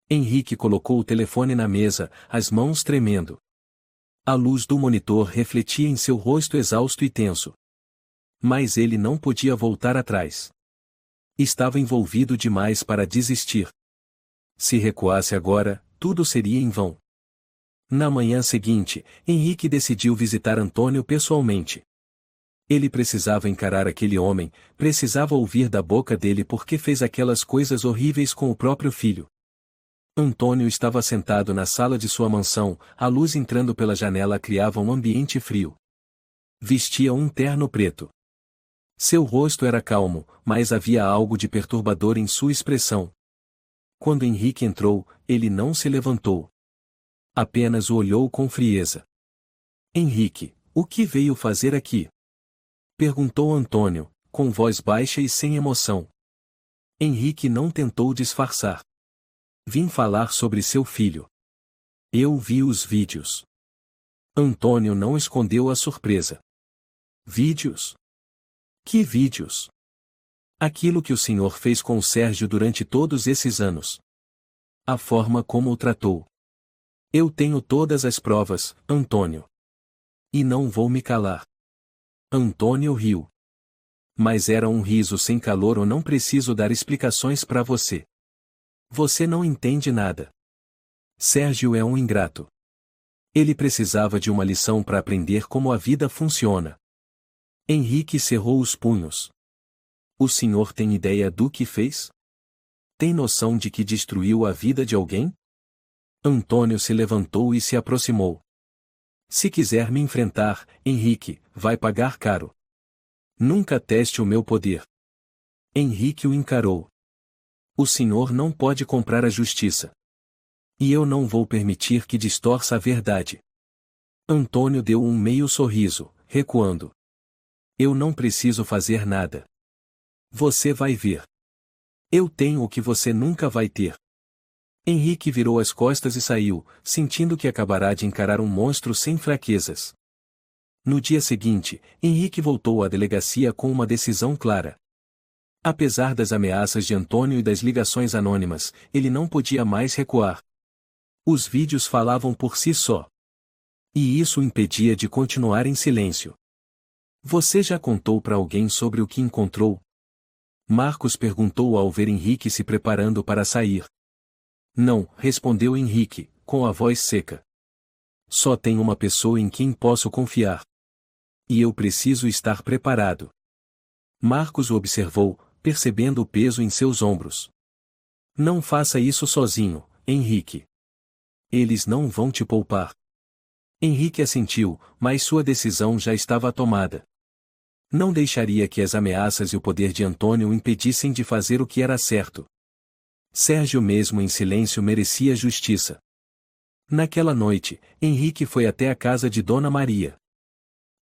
Henrique colocou o telefone na mesa, as mãos tremendo. A luz do monitor refletia em seu rosto exausto e tenso. Mas ele não podia voltar atrás. Estava envolvido demais para desistir. Se recuasse agora, tudo seria em vão. Na manhã seguinte, Henrique decidiu visitar Antônio pessoalmente. Ele precisava encarar aquele homem, precisava ouvir da boca dele por que fez aquelas coisas horríveis com o próprio filho. Antônio estava sentado na sala de sua mansão, a luz entrando pela janela criava um ambiente frio. Vestia um terno preto. Seu rosto era calmo, mas havia algo de perturbador em sua expressão. Quando Henrique entrou, ele não se levantou. Apenas o olhou com frieza. Henrique, o que veio fazer aqui? Perguntou Antônio, com voz baixa e sem emoção. Henrique não tentou disfarçar. Vim falar sobre seu filho. Eu vi os vídeos. Antônio não escondeu a surpresa. Vídeos? Que vídeos? Aquilo que o senhor fez com o Sérgio durante todos esses anos. A forma como o tratou. Eu tenho todas as provas, Antônio. E não vou me calar. Antônio riu. Mas era um riso sem calor ou não preciso dar explicações para você. Você não entende nada. Sérgio é um ingrato. Ele precisava de uma lição para aprender como a vida funciona. Henrique cerrou os punhos. O senhor tem ideia do que fez? Tem noção de que destruiu a vida de alguém? Antônio se levantou e se aproximou. Se quiser me enfrentar, Henrique, vai pagar caro. Nunca teste o meu poder. Henrique o encarou. O senhor não pode comprar a justiça. E eu não vou permitir que distorça a verdade. Antônio deu um meio sorriso, recuando. Eu não preciso fazer nada. Você vai ver. Eu tenho o que você nunca vai ter. Henrique virou as costas e saiu, sentindo que acabará de encarar um monstro sem fraquezas. No dia seguinte, Henrique voltou à delegacia com uma decisão clara. Apesar das ameaças de Antônio e das ligações anônimas, ele não podia mais recuar. Os vídeos falavam por si só. E isso o impedia de continuar em silêncio. Você já contou para alguém sobre o que encontrou? Marcos perguntou ao ver Henrique se preparando para sair. Não, respondeu Henrique, com a voz seca. Só tem uma pessoa em quem posso confiar. E eu preciso estar preparado. Marcos o observou, percebendo o peso em seus ombros. Não faça isso sozinho, Henrique. Eles não vão te poupar. Henrique assentiu, mas sua decisão já estava tomada. Não deixaria que as ameaças e o poder de Antônio o impedissem de fazer o que era certo. Sérgio mesmo em silêncio merecia justiça. Naquela noite, Henrique foi até a casa de Dona Maria.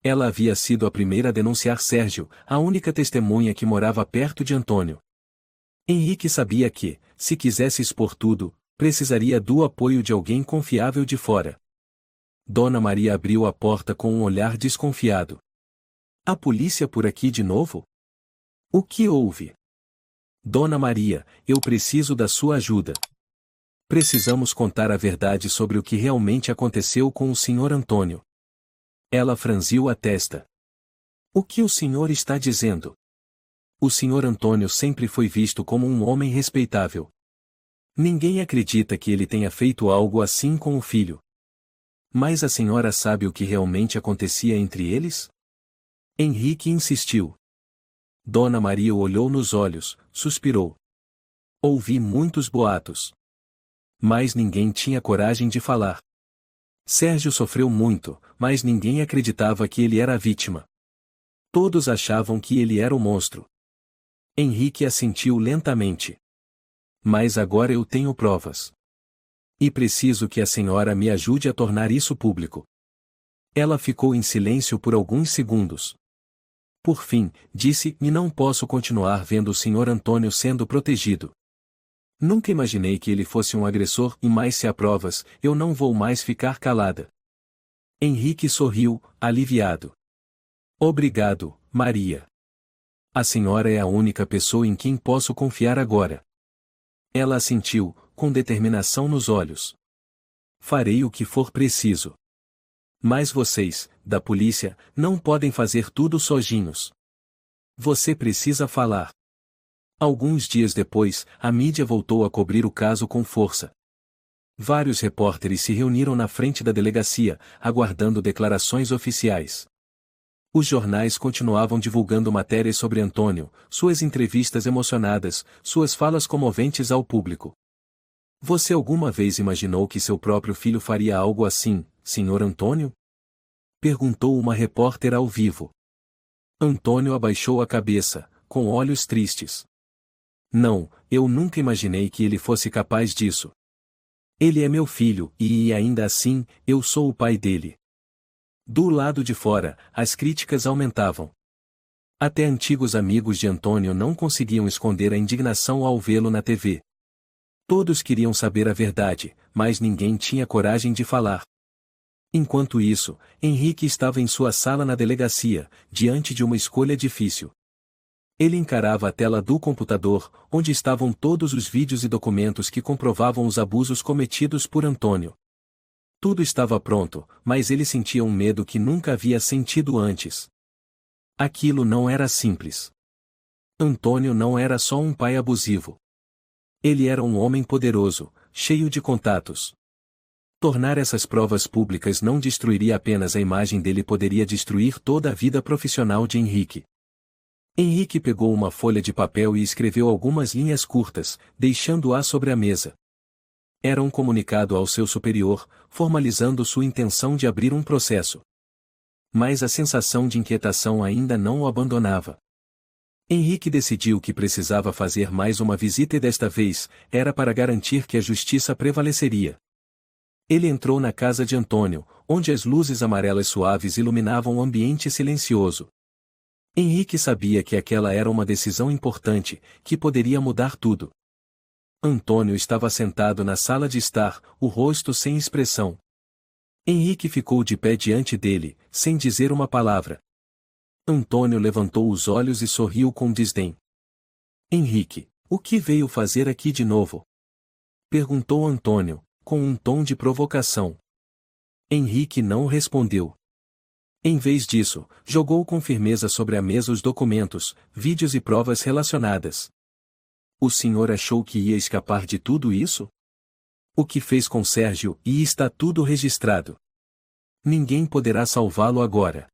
Ela havia sido a primeira a denunciar Sérgio, a única testemunha que morava perto de Antônio. Henrique sabia que, se quisesse expor tudo, precisaria do apoio de alguém confiável de fora. Dona Maria abriu a porta com um olhar desconfiado. A polícia por aqui de novo? O que houve? Dona Maria, eu preciso da sua ajuda. Precisamos contar a verdade sobre o que realmente aconteceu com o Sr. Antônio. Ela franziu a testa. O que o senhor está dizendo? O Sr. Antônio sempre foi visto como um homem respeitável. Ninguém acredita que ele tenha feito algo assim com o filho. Mas a senhora sabe o que realmente acontecia entre eles? Henrique insistiu. Dona Maria o olhou nos olhos, suspirou. Ouvi muitos boatos. Mas ninguém tinha coragem de falar. Sérgio sofreu muito, mas ninguém acreditava que ele era a vítima. Todos achavam que ele era o monstro. Henrique assentiu lentamente. Mas agora eu tenho provas. E preciso que a senhora me ajude a tornar isso público. Ela ficou em silêncio por alguns segundos. Por fim, disse: e não posso continuar vendo o Sr. Antônio sendo protegido. Nunca imaginei que ele fosse um agressor, e mais se há provas, eu não vou mais ficar calada. Henrique sorriu, aliviado. Obrigado, Maria. A senhora é a única pessoa em quem posso confiar agora. Ela assentiu, com determinação nos olhos. Farei o que for preciso. Mas vocês, da polícia, não podem fazer tudo sozinhos. Você precisa falar. Alguns dias depois, a mídia voltou a cobrir o caso com força. Vários repórteres se reuniram na frente da delegacia, aguardando declarações oficiais. Os jornais continuavam divulgando matérias sobre Antônio, suas entrevistas emocionadas, suas falas comoventes ao público. Você alguma vez imaginou que seu próprio filho faria algo assim, Sr. Antônio? Perguntou uma repórter ao vivo. Antônio abaixou a cabeça, com olhos tristes. Não, eu nunca imaginei que ele fosse capaz disso. Ele é meu filho, e ainda assim, eu sou o pai dele. Do lado de fora, as críticas aumentavam. Até antigos amigos de Antônio não conseguiam esconder a indignação ao vê-lo na TV. Todos queriam saber a verdade, mas ninguém tinha coragem de falar. Enquanto isso, Henrique estava em sua sala na delegacia, diante de uma escolha difícil. Ele encarava a tela do computador, onde estavam todos os vídeos e documentos que comprovavam os abusos cometidos por Antônio. Tudo estava pronto, mas ele sentia um medo que nunca havia sentido antes. Aquilo não era simples. Antônio não era só um pai abusivo. Ele era um homem poderoso, cheio de contatos. Tornar essas provas públicas não destruiria apenas a imagem dele, poderia destruir toda a vida profissional de Henrique. Henrique pegou uma folha de papel e escreveu algumas linhas curtas, deixando-a sobre a mesa. Era um comunicado ao seu superior, formalizando sua intenção de abrir um processo. Mas a sensação de inquietação ainda não o abandonava. Henrique decidiu que precisava fazer mais uma visita e desta vez, era para garantir que a justiça prevaleceria. Ele entrou na casa de Antônio, onde as luzes amarelas suaves iluminavam o ambiente silencioso. Henrique sabia que aquela era uma decisão importante, que poderia mudar tudo. Antônio estava sentado na sala de estar, o rosto sem expressão. Henrique ficou de pé diante dele, sem dizer uma palavra. Antônio levantou os olhos e sorriu com desdém. Henrique, o que veio fazer aqui de novo? Perguntou Antônio, com um tom de provocação. Henrique não respondeu. Em vez disso, jogou com firmeza sobre a mesa os documentos, vídeos e provas relacionadas. O senhor achou que ia escapar de tudo isso? O que fez com Sérgio, e está tudo registrado. Ninguém poderá salvá-lo agora.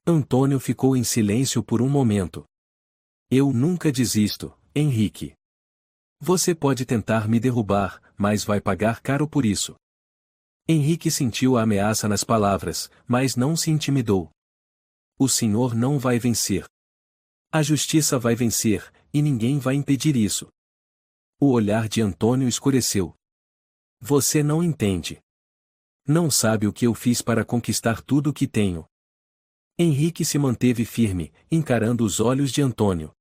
Antônio ficou em silêncio por um momento. Eu nunca desisto, Henrique. Você pode tentar me derrubar, mas vai pagar caro por isso. Henrique sentiu a ameaça nas palavras, mas não se intimidou. O senhor não vai vencer. A justiça vai vencer, e ninguém vai impedir isso. O olhar de Antônio escureceu. Você não entende. Não sabe o que eu fiz para conquistar tudo o que tenho. Henrique se manteve firme, encarando os olhos de Antônio.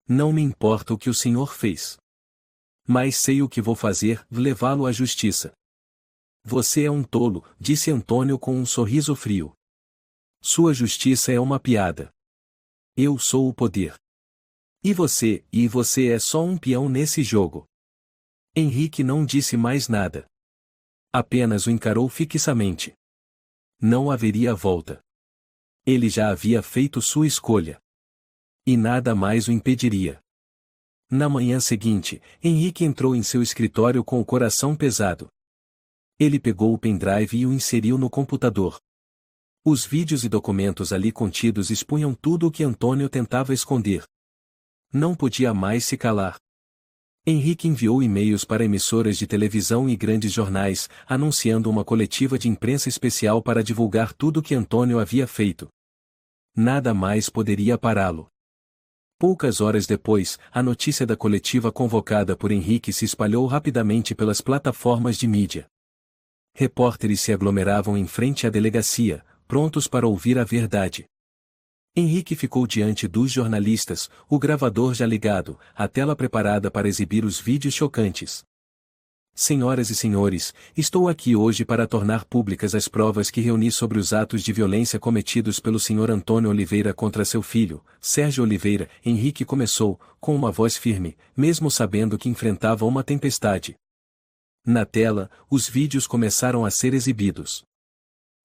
Não me importa o que o senhor fez. Mas sei o que vou fazer, levá-lo à justiça. Você é um tolo, disse Antônio com um sorriso frio. Sua justiça é uma piada. Eu sou o poder. E você é só um peão nesse jogo. Henrique não disse mais nada. Apenas o encarou fixamente. Não haveria volta. Ele já havia feito sua escolha. E nada mais o impediria. Na manhã seguinte, Henrique entrou em seu escritório com o coração pesado. Ele pegou o pendrive e o inseriu no computador. Os vídeos e documentos ali contidos expunham tudo o que Antônio tentava esconder. Não podia mais se calar. Henrique enviou e-mails para emissoras de televisão e grandes jornais, anunciando uma coletiva de imprensa especial para divulgar tudo o que Antônio havia feito. Nada mais poderia pará-lo. Poucas horas depois, a notícia da coletiva convocada por Henrique se espalhou rapidamente pelas plataformas de mídia. Repórteres se aglomeravam em frente à delegacia, prontos para ouvir a verdade. Henrique ficou diante dos jornalistas, o gravador já ligado, a tela preparada para exibir os vídeos chocantes. Senhoras e senhores, estou aqui hoje para tornar públicas as provas que reuni sobre os atos de violência cometidos pelo Sr. Antônio Oliveira contra seu filho, Sérgio Oliveira. Henrique começou, com uma voz firme, mesmo sabendo que enfrentava uma tempestade. Na tela, os vídeos começaram a ser exibidos.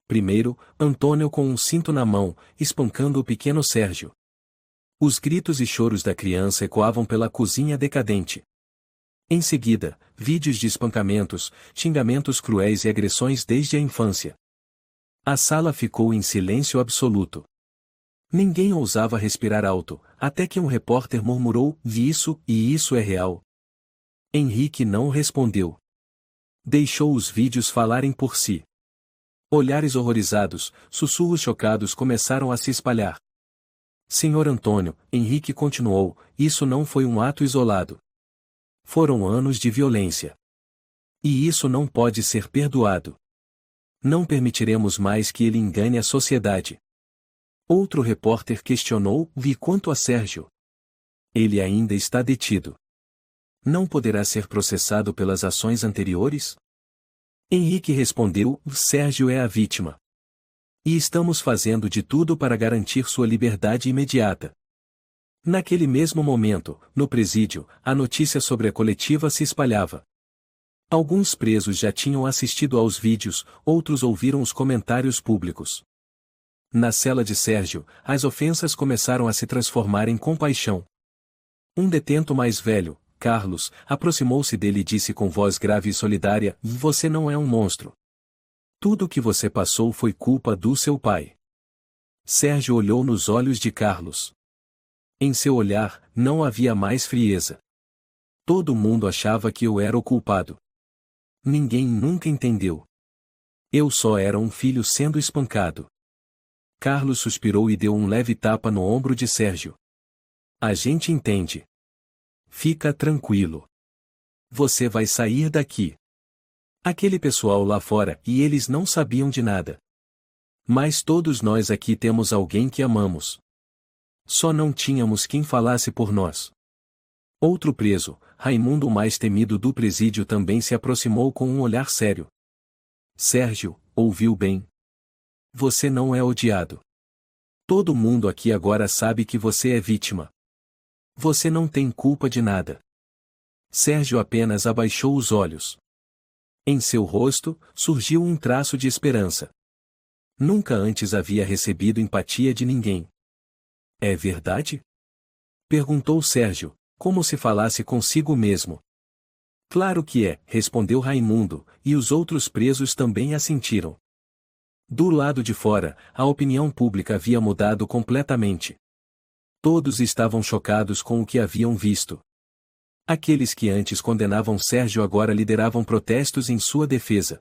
Primeiro, Antônio com um cinto na mão, espancando o pequeno Sérgio. Os gritos e choros da criança ecoavam pela cozinha decadente. Em seguida, vídeos de espancamentos, xingamentos cruéis e agressões desde a infância. A sala ficou em silêncio absoluto. Ninguém ousava respirar alto, até que um repórter murmurou: "Vi isso, e isso é real?" Henrique não respondeu. Deixou os vídeos falarem por si. Olhares horrorizados, sussurros chocados começaram a se espalhar. Senhor Antônio, Henrique continuou, isso não foi um ato isolado. Foram anos de violência. E isso não pode ser perdoado. Não permitiremos mais que ele engane a sociedade. Outro repórter questionou: "Vi quanto a Sérgio? Ele ainda está detido. Não poderá ser processado pelas ações anteriores?" Henrique respondeu: "Sérgio é a vítima. E estamos fazendo de tudo para garantir sua liberdade imediata." Naquele mesmo momento, no presídio, a notícia sobre a coletiva se espalhava. Alguns presos já tinham assistido aos vídeos, outros ouviram os comentários públicos. Na cela de Sérgio, as ofensas começaram a se transformar em compaixão. Um detento mais velho, Carlos, aproximou-se dele e disse com voz grave e solidária: "Você não é um monstro. Tudo o que você passou foi culpa do seu pai." Sérgio olhou nos olhos de Carlos. Em seu olhar, não havia mais frieza. Todo mundo achava que eu era o culpado. Ninguém nunca entendeu. Eu só era um filho sendo espancado. Carlos suspirou e deu um leve tapa no ombro de Sérgio. "A gente entende. Fica tranquilo. Você vai sair daqui. Aquele pessoal lá fora, e eles não sabiam de nada. Mas todos nós aqui temos alguém que amamos. Só não tínhamos quem falasse por nós." Outro preso, Raimundo, o mais temido do presídio, também se aproximou com um olhar sério. "Sérgio, ouviu bem? Você não é odiado. Todo mundo aqui agora sabe que você é vítima. Você não tem culpa de nada." Sérgio apenas abaixou os olhos. Em seu rosto, surgiu um traço de esperança. Nunca antes havia recebido empatia de ninguém. É verdade? Perguntou Sérgio, como se falasse consigo mesmo. Claro que é, respondeu Raimundo, e os outros presos também assentiram. Do lado de fora, a opinião pública havia mudado completamente. Todos estavam chocados com o que haviam visto. Aqueles que antes condenavam Sérgio agora lideravam protestos em sua defesa.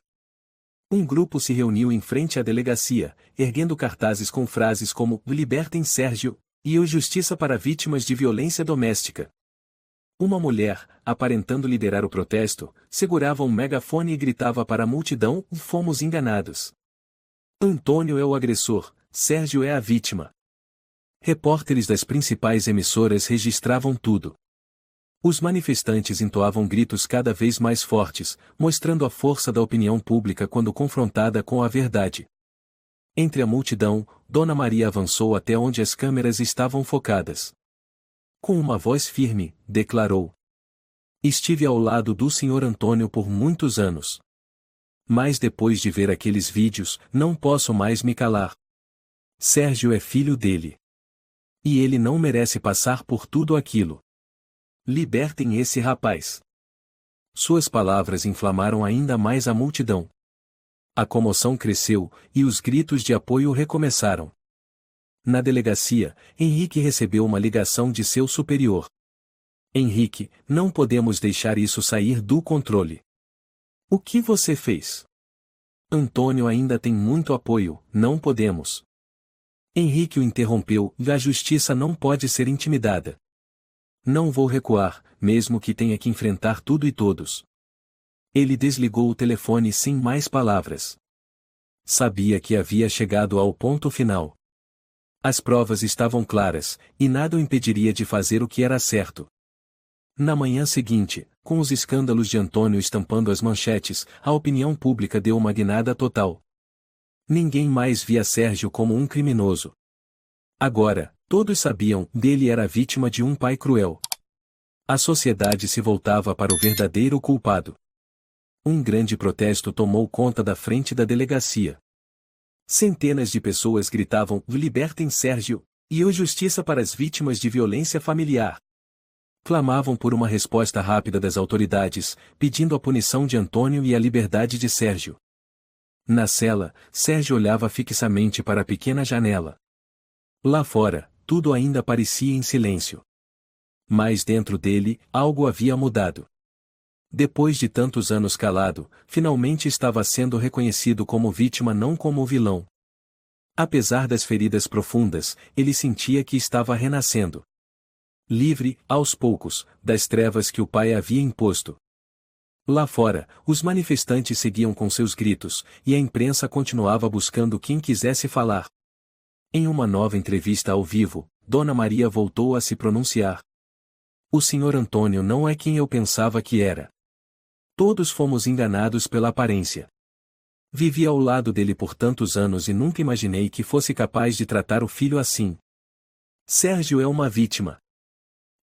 Um grupo se reuniu em frente à delegacia, erguendo cartazes com frases como "Libertem Sérgio" e "O Justiça para Vítimas de Violência Doméstica". Uma mulher, aparentando liderar o protesto, segurava um megafone e gritava para a multidão: "Fomos enganados. Antônio é o agressor, Sérgio é a vítima". Repórteres das principais emissoras registravam tudo. Os manifestantes entoavam gritos cada vez mais fortes, mostrando a força da opinião pública quando confrontada com a verdade. Entre a multidão, Dona Maria avançou até onde as câmeras estavam focadas. Com uma voz firme, declarou: "Estive ao lado do Sr. Antônio por muitos anos. Mas depois de ver aqueles vídeos, não posso mais me calar. Sérgio é filho dele. E ele não merece passar por tudo aquilo. Libertem esse rapaz." Suas palavras inflamaram ainda mais a multidão. A comoção cresceu, e os gritos de apoio recomeçaram. Na delegacia, Henrique recebeu uma ligação de seu superior. "Henrique, não podemos deixar isso sair do controle. O que você fez? Antônio ainda tem muito apoio, não podemos." Henrique o interrompeu: "A justiça não pode ser intimidada. Não vou recuar, mesmo que tenha que enfrentar tudo e todos." Ele desligou o telefone sem mais palavras. Sabia que havia chegado ao ponto final. As provas estavam claras, e nada o impediria de fazer o que era certo. Na manhã seguinte, com os escândalos de Antônio estampando as manchetes, a opinião pública deu uma guinada total. Ninguém mais via Sérgio como um criminoso. Agora, todos sabiam, dele era vítima de um pai cruel. A sociedade se voltava para o verdadeiro culpado. Um grande protesto tomou conta da frente da delegacia. Centenas de pessoas gritavam: "Libertem Sérgio" e "O Justiça para as Vítimas de Violência Familiar". Clamavam por uma resposta rápida das autoridades, pedindo a punição de Antônio e a liberdade de Sérgio. Na cela, Sérgio olhava fixamente para a pequena janela. Lá fora, tudo ainda parecia em silêncio. Mas dentro dele, algo havia mudado. Depois de tantos anos calado, finalmente estava sendo reconhecido como vítima, não como vilão. Apesar das feridas profundas, ele sentia que estava renascendo. Livre, aos poucos, das trevas que o pai havia imposto. Lá fora, os manifestantes seguiam com seus gritos, e a imprensa continuava buscando quem quisesse falar. Em uma nova entrevista ao vivo, Dona Maria voltou a se pronunciar. "O Sr. Antônio não é quem eu pensava que era. Todos fomos enganados pela aparência. Vivi ao lado dele por tantos anos e nunca imaginei que fosse capaz de tratar o filho assim. Sérgio é uma vítima.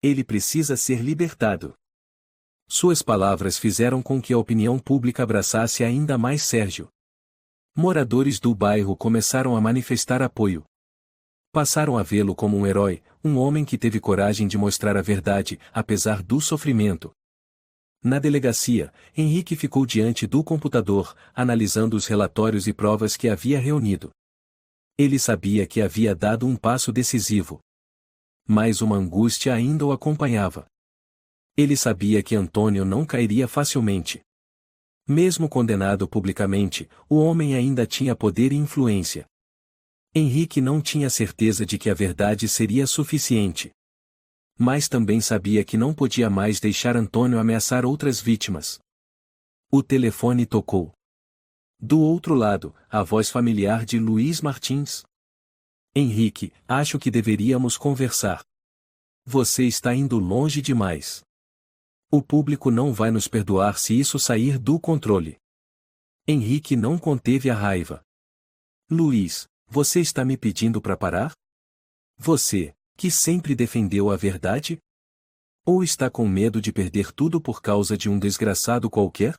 Ele precisa ser libertado." Suas palavras fizeram com que a opinião pública abraçasse ainda mais Sérgio. Moradores do bairro começaram a manifestar apoio. Passaram a vê-lo como um herói, um homem que teve coragem de mostrar a verdade, apesar do sofrimento. Na delegacia, Henrique ficou diante do computador, analisando os relatórios e provas que havia reunido. Ele sabia que havia dado um passo decisivo. Mas uma angústia ainda o acompanhava. Ele sabia que Antônio não cairia facilmente. Mesmo condenado publicamente, o homem ainda tinha poder e influência. Henrique não tinha certeza de que a verdade seria suficiente. Mas também sabia que não podia mais deixar Antônio ameaçar outras vítimas. O telefone tocou. Do outro lado, a voz familiar de Luiz Martins. "Henrique, acho que deveríamos conversar. Você está indo longe demais. O público não vai nos perdoar se isso sair do controle." Henrique não conteve a raiva. "Luiz, você está me pedindo para parar? Você, que sempre defendeu a verdade? Ou está com medo de perder tudo por causa de um desgraçado qualquer?"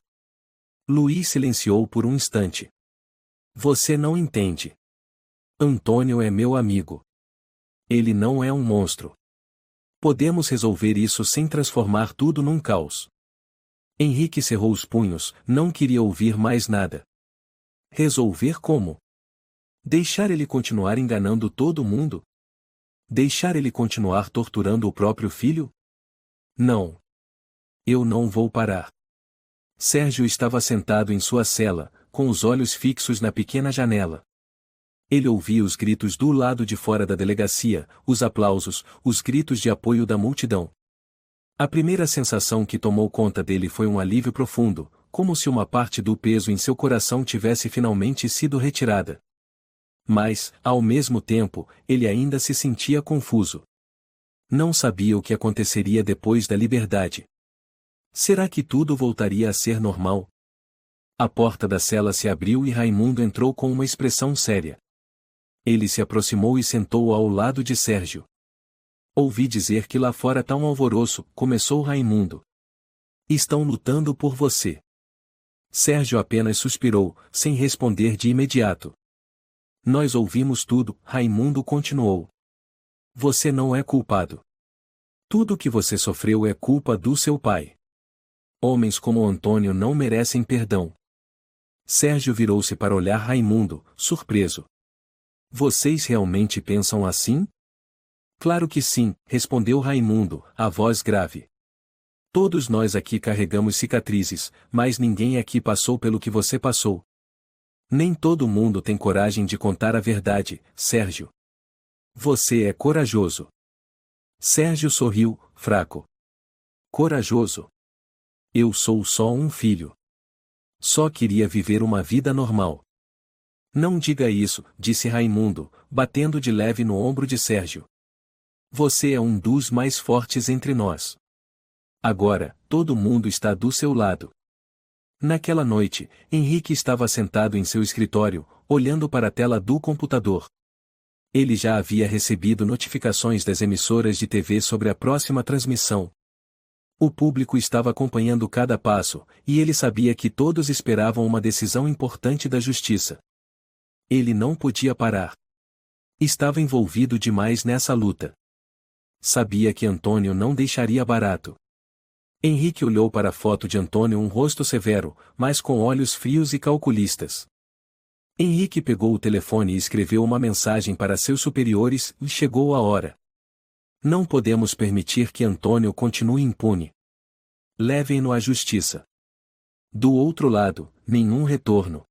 Luiz silenciou por um instante. "Você não entende. Antônio é meu amigo. Ele não é um monstro. Podemos resolver isso sem transformar tudo num caos. Henrique cerrou os punhos, não queria ouvir mais nada. Resolver como? Deixar ele continuar enganando todo mundo? Deixar ele continuar torturando o próprio filho? Não. Eu não vou parar. Sérgio estava sentado em sua cela, com os olhos fixos na pequena janela. Ele ouvia os gritos do lado de fora da delegacia, os aplausos, os gritos de apoio da multidão. A primeira sensação que tomou conta dele foi um alívio profundo, como se uma parte do peso em seu coração tivesse finalmente sido retirada. Mas, ao mesmo tempo, ele ainda se sentia confuso. Não sabia o que aconteceria depois da liberdade. Será que tudo voltaria a ser normal? A porta da cela se abriu e Raimundo entrou com uma expressão séria. Ele se aproximou e sentou ao lado de Sérgio. Ouvi dizer que lá fora tá um alvoroço, começou Raimundo. Estão lutando por você. Sérgio apenas suspirou, sem responder de imediato. Nós ouvimos tudo, Raimundo continuou. Você não é culpado. Tudo o que você sofreu é culpa do seu pai. Homens como Antônio não merecem perdão. Sérgio virou-se para olhar Raimundo, surpreso. Vocês realmente pensam assim? Claro que sim, respondeu Raimundo, a voz grave. Todos nós aqui carregamos cicatrizes, mas ninguém aqui passou pelo que você passou. Nem todo mundo tem coragem de contar a verdade, Sérgio. Você é corajoso. Sérgio sorriu, fraco. Corajoso? Eu sou só um filho. Só queria viver uma vida normal. Não diga isso, disse Raimundo, batendo de leve no ombro de Sérgio. Você é um dos mais fortes entre nós. Agora, todo mundo está do seu lado. Naquela noite, Henrique estava sentado em seu escritório, olhando para a tela do computador. Ele já havia recebido notificações das emissoras de TV sobre a próxima transmissão. O público estava acompanhando cada passo, e ele sabia que todos esperavam uma decisão importante da justiça. Ele não podia parar. Estava envolvido demais nessa luta. Sabia que Antônio não deixaria barato. Henrique olhou para a foto de Antônio, um rosto severo, mas com olhos frios e calculistas. Henrique pegou o telefone e escreveu uma mensagem para seus superiores, e chegou a hora. Não podemos permitir que Antônio continue impune. Levem-no à justiça. Do outro lado, nenhum retorno.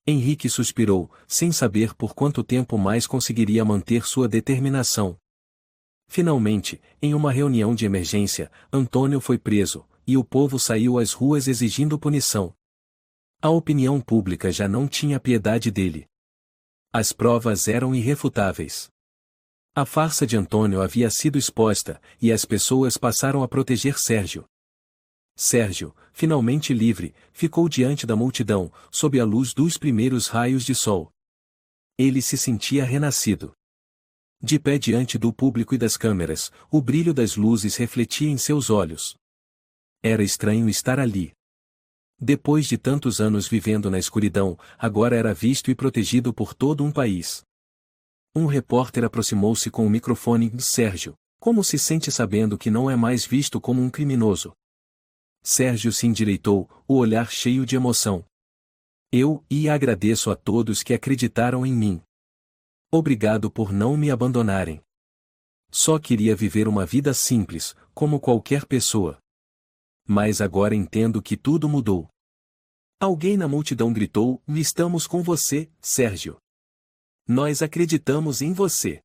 Henrique suspirou, sem saber por quanto tempo mais conseguiria manter sua determinação. Finalmente, em uma reunião de emergência, Antônio foi preso, e o povo saiu às ruas exigindo punição. A opinião pública já não tinha piedade dele. As provas eram irrefutáveis. A farsa de Antônio havia sido exposta, e as pessoas passaram a proteger Sérgio. Sérgio, finalmente livre, ficou diante da multidão, sob a luz dos primeiros raios de sol. Ele se sentia renascido. De pé diante do público e das câmeras, o brilho das luzes refletia em seus olhos. Era estranho estar ali. Depois de tantos anos vivendo na escuridão, agora era visto e protegido por todo um país. Um repórter aproximou-se com o microfone. Sérgio, como se sente sabendo que não é mais visto como um criminoso? Sérgio se endireitou, o olhar cheio de emoção. Eu agradeço a todos que acreditaram em mim. Obrigado por não me abandonarem. Só queria viver uma vida simples, como qualquer pessoa. Mas agora entendo que tudo mudou. Alguém na multidão gritou: estamos com você, Sérgio. Nós acreditamos em você.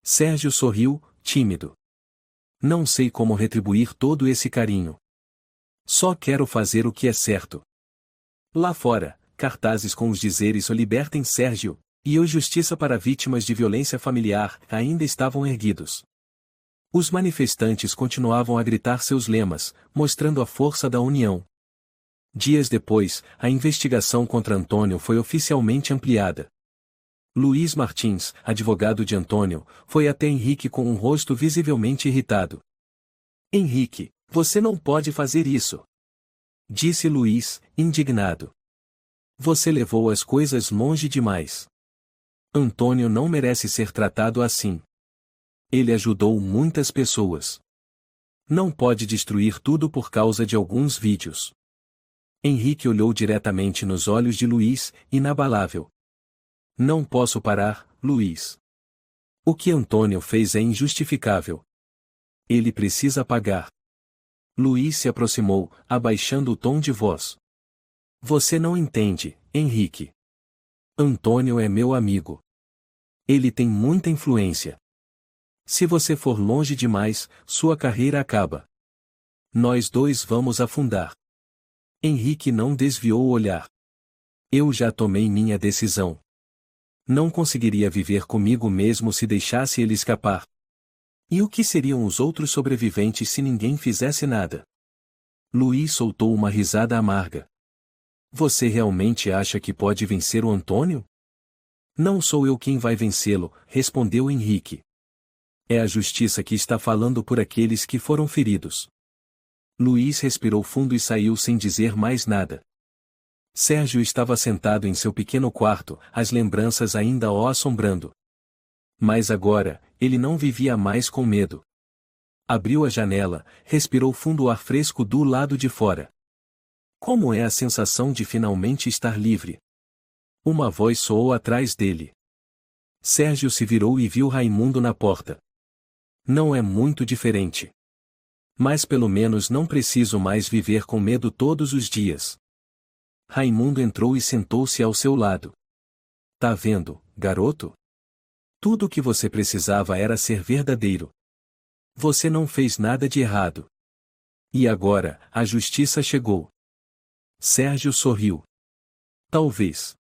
Sérgio sorriu, tímido. Não sei como retribuir todo esse carinho. Só quero fazer o que é certo. Lá fora, cartazes com os dizeres "O libertem Sérgio" e "O justiça para vítimas de violência familiar" ainda estavam erguidos. Os manifestantes continuavam a gritar seus lemas, mostrando a força da união. Dias depois, a investigação contra Antônio foi oficialmente ampliada. Luiz Martins, advogado de Antônio, foi até Henrique com um rosto visivelmente irritado. Henrique, você não pode fazer isso. Disse Luiz, indignado. Você levou as coisas longe demais. Antônio não merece ser tratado assim. Ele ajudou muitas pessoas. Não pode destruir tudo por causa de alguns vídeos. Henrique olhou diretamente nos olhos de Luiz, inabalável. Não posso parar, Luiz. O que Antônio fez é injustificável. Ele precisa pagar. Luiz se aproximou, abaixando o tom de voz. Você não entende, Henrique. Antônio é meu amigo. Ele tem muita influência. Se você for longe demais, sua carreira acaba. Nós dois vamos afundar. Henrique não desviou o olhar. Eu já tomei minha decisão. Não conseguiria viver comigo mesmo se deixasse ele escapar. E o que seriam os outros sobreviventes se ninguém fizesse nada? Luiz soltou uma risada amarga. Você realmente acha que pode vencer o Antônio? Não sou eu quem vai vencê-lo, respondeu Henrique. É a justiça que está falando por aqueles que foram feridos. Luiz respirou fundo e saiu sem dizer mais nada. Sérgio estava sentado em seu pequeno quarto, as lembranças ainda o assombrando. Mas agora, ele não vivia mais com medo. Abriu a janela, respirou fundo o ar fresco do lado de fora. Como é a sensação de finalmente estar livre? Uma voz soou atrás dele. Sérgio se virou e viu Raimundo na porta. Não é muito diferente. Mas pelo menos não preciso mais viver com medo todos os dias. Raimundo entrou e sentou-se ao seu lado. Tá vendo, garoto? Tudo o que você precisava era ser verdadeiro. Você não fez nada de errado. E agora, a justiça chegou. Sérgio sorriu. Talvez.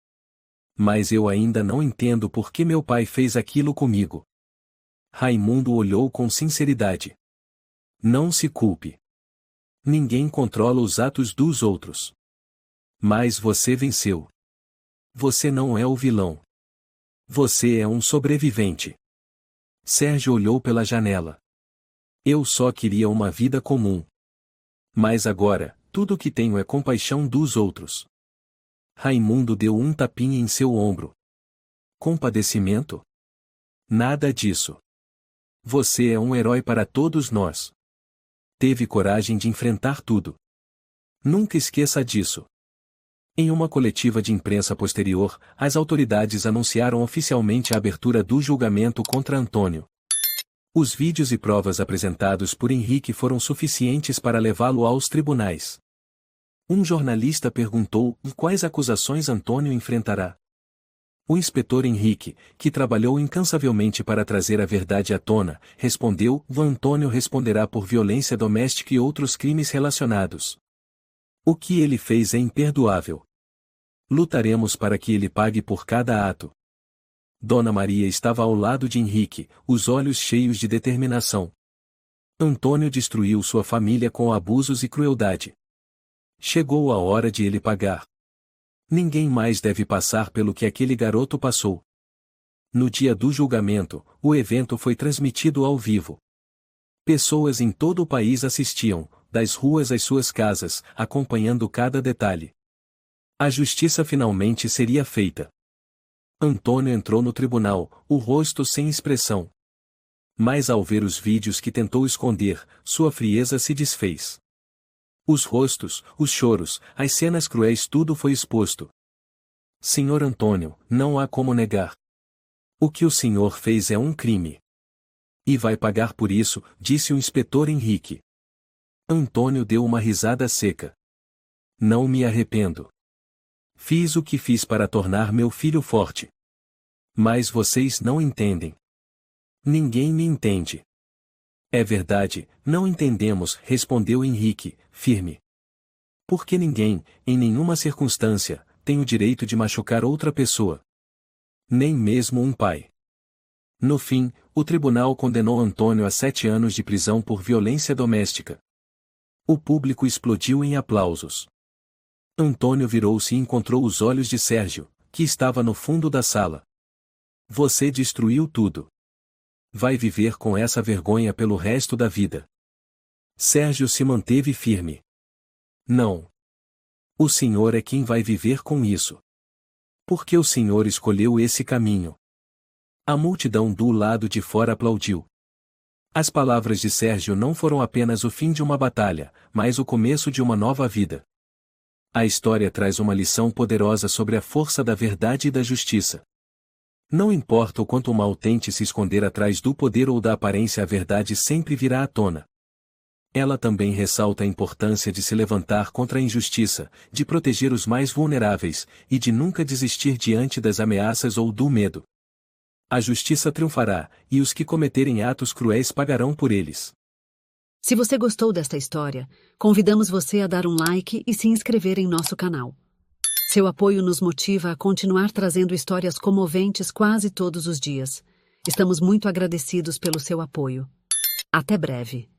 Mas eu ainda não entendo por que meu pai fez aquilo comigo. Raimundo olhou com sinceridade. Não se culpe. Ninguém controla os atos dos outros. Mas você venceu. Você não é o vilão. Você é um sobrevivente. Sérgio olhou pela janela. Eu só queria uma vida comum. Mas agora, tudo o que tenho é compaixão dos outros. Raimundo deu um tapinha em seu ombro. Compadecimento? Nada disso. Você é um herói para todos nós. Teve coragem de enfrentar tudo. Nunca esqueça disso. Em uma coletiva de imprensa posterior, as autoridades anunciaram oficialmente a abertura do julgamento contra Antônio. Os vídeos e provas apresentados por Henrique foram suficientes para levá-lo aos tribunais. Um jornalista perguntou quais acusações Antônio enfrentará. O inspetor Henrique, que trabalhou incansavelmente para trazer a verdade à tona, respondeu: Antônio responderá por violência doméstica e outros crimes relacionados. O que ele fez é imperdoável. Lutaremos para que ele pague por cada ato. Dona Maria estava ao lado de Henrique, os olhos cheios de determinação. Antônio destruiu sua família com abusos e crueldade. Chegou a hora de ele pagar. Ninguém mais deve passar pelo que aquele garoto passou. No dia do julgamento, o evento foi transmitido ao vivo. Pessoas em todo o país assistiam, das ruas às suas casas, acompanhando cada detalhe. A justiça finalmente seria feita. Antônio entrou no tribunal, o rosto sem expressão. Mas ao ver os vídeos que tentou esconder, sua frieza se desfez. Os rostos, os choros, as cenas cruéis, tudo foi exposto. Senhor Antônio, não há como negar. O que o senhor fez é um crime. E vai pagar por isso, disse o inspetor Henrique. Antônio deu uma risada seca. Não me arrependo. Fiz o que fiz para tornar meu filho forte. Mas vocês não entendem. Ninguém me entende. É verdade, não entendemos, respondeu Henrique, firme. Porque ninguém, em nenhuma circunstância, tem o direito de machucar outra pessoa. Nem mesmo um pai. No fim, o tribunal condenou Antônio a 7 anos de prisão por violência doméstica. O público explodiu em aplausos. Antônio virou-se e encontrou os olhos de Sérgio, que estava no fundo da sala. Você destruiu tudo. Vai viver com essa vergonha pelo resto da vida. Sérgio se manteve firme. Não. O senhor é quem vai viver com isso. Porque o senhor escolheu esse caminho. A multidão do lado de fora aplaudiu. As palavras de Sérgio não foram apenas o fim de uma batalha, mas o começo de uma nova vida. A história traz uma lição poderosa sobre a força da verdade e da justiça. Não importa o quanto o mal tente se esconder atrás do poder ou da aparência, a verdade sempre virá à tona. Ela também ressalta a importância de se levantar contra a injustiça, de proteger os mais vulneráveis, e de nunca desistir diante das ameaças ou do medo. A justiça triunfará, e os que cometerem atos cruéis pagarão por eles. Se você gostou desta história, convidamos você a dar um like e se inscrever em nosso canal. Seu apoio nos motiva a continuar trazendo histórias comoventes quase todos os dias. Estamos muito agradecidos pelo seu apoio. Até breve.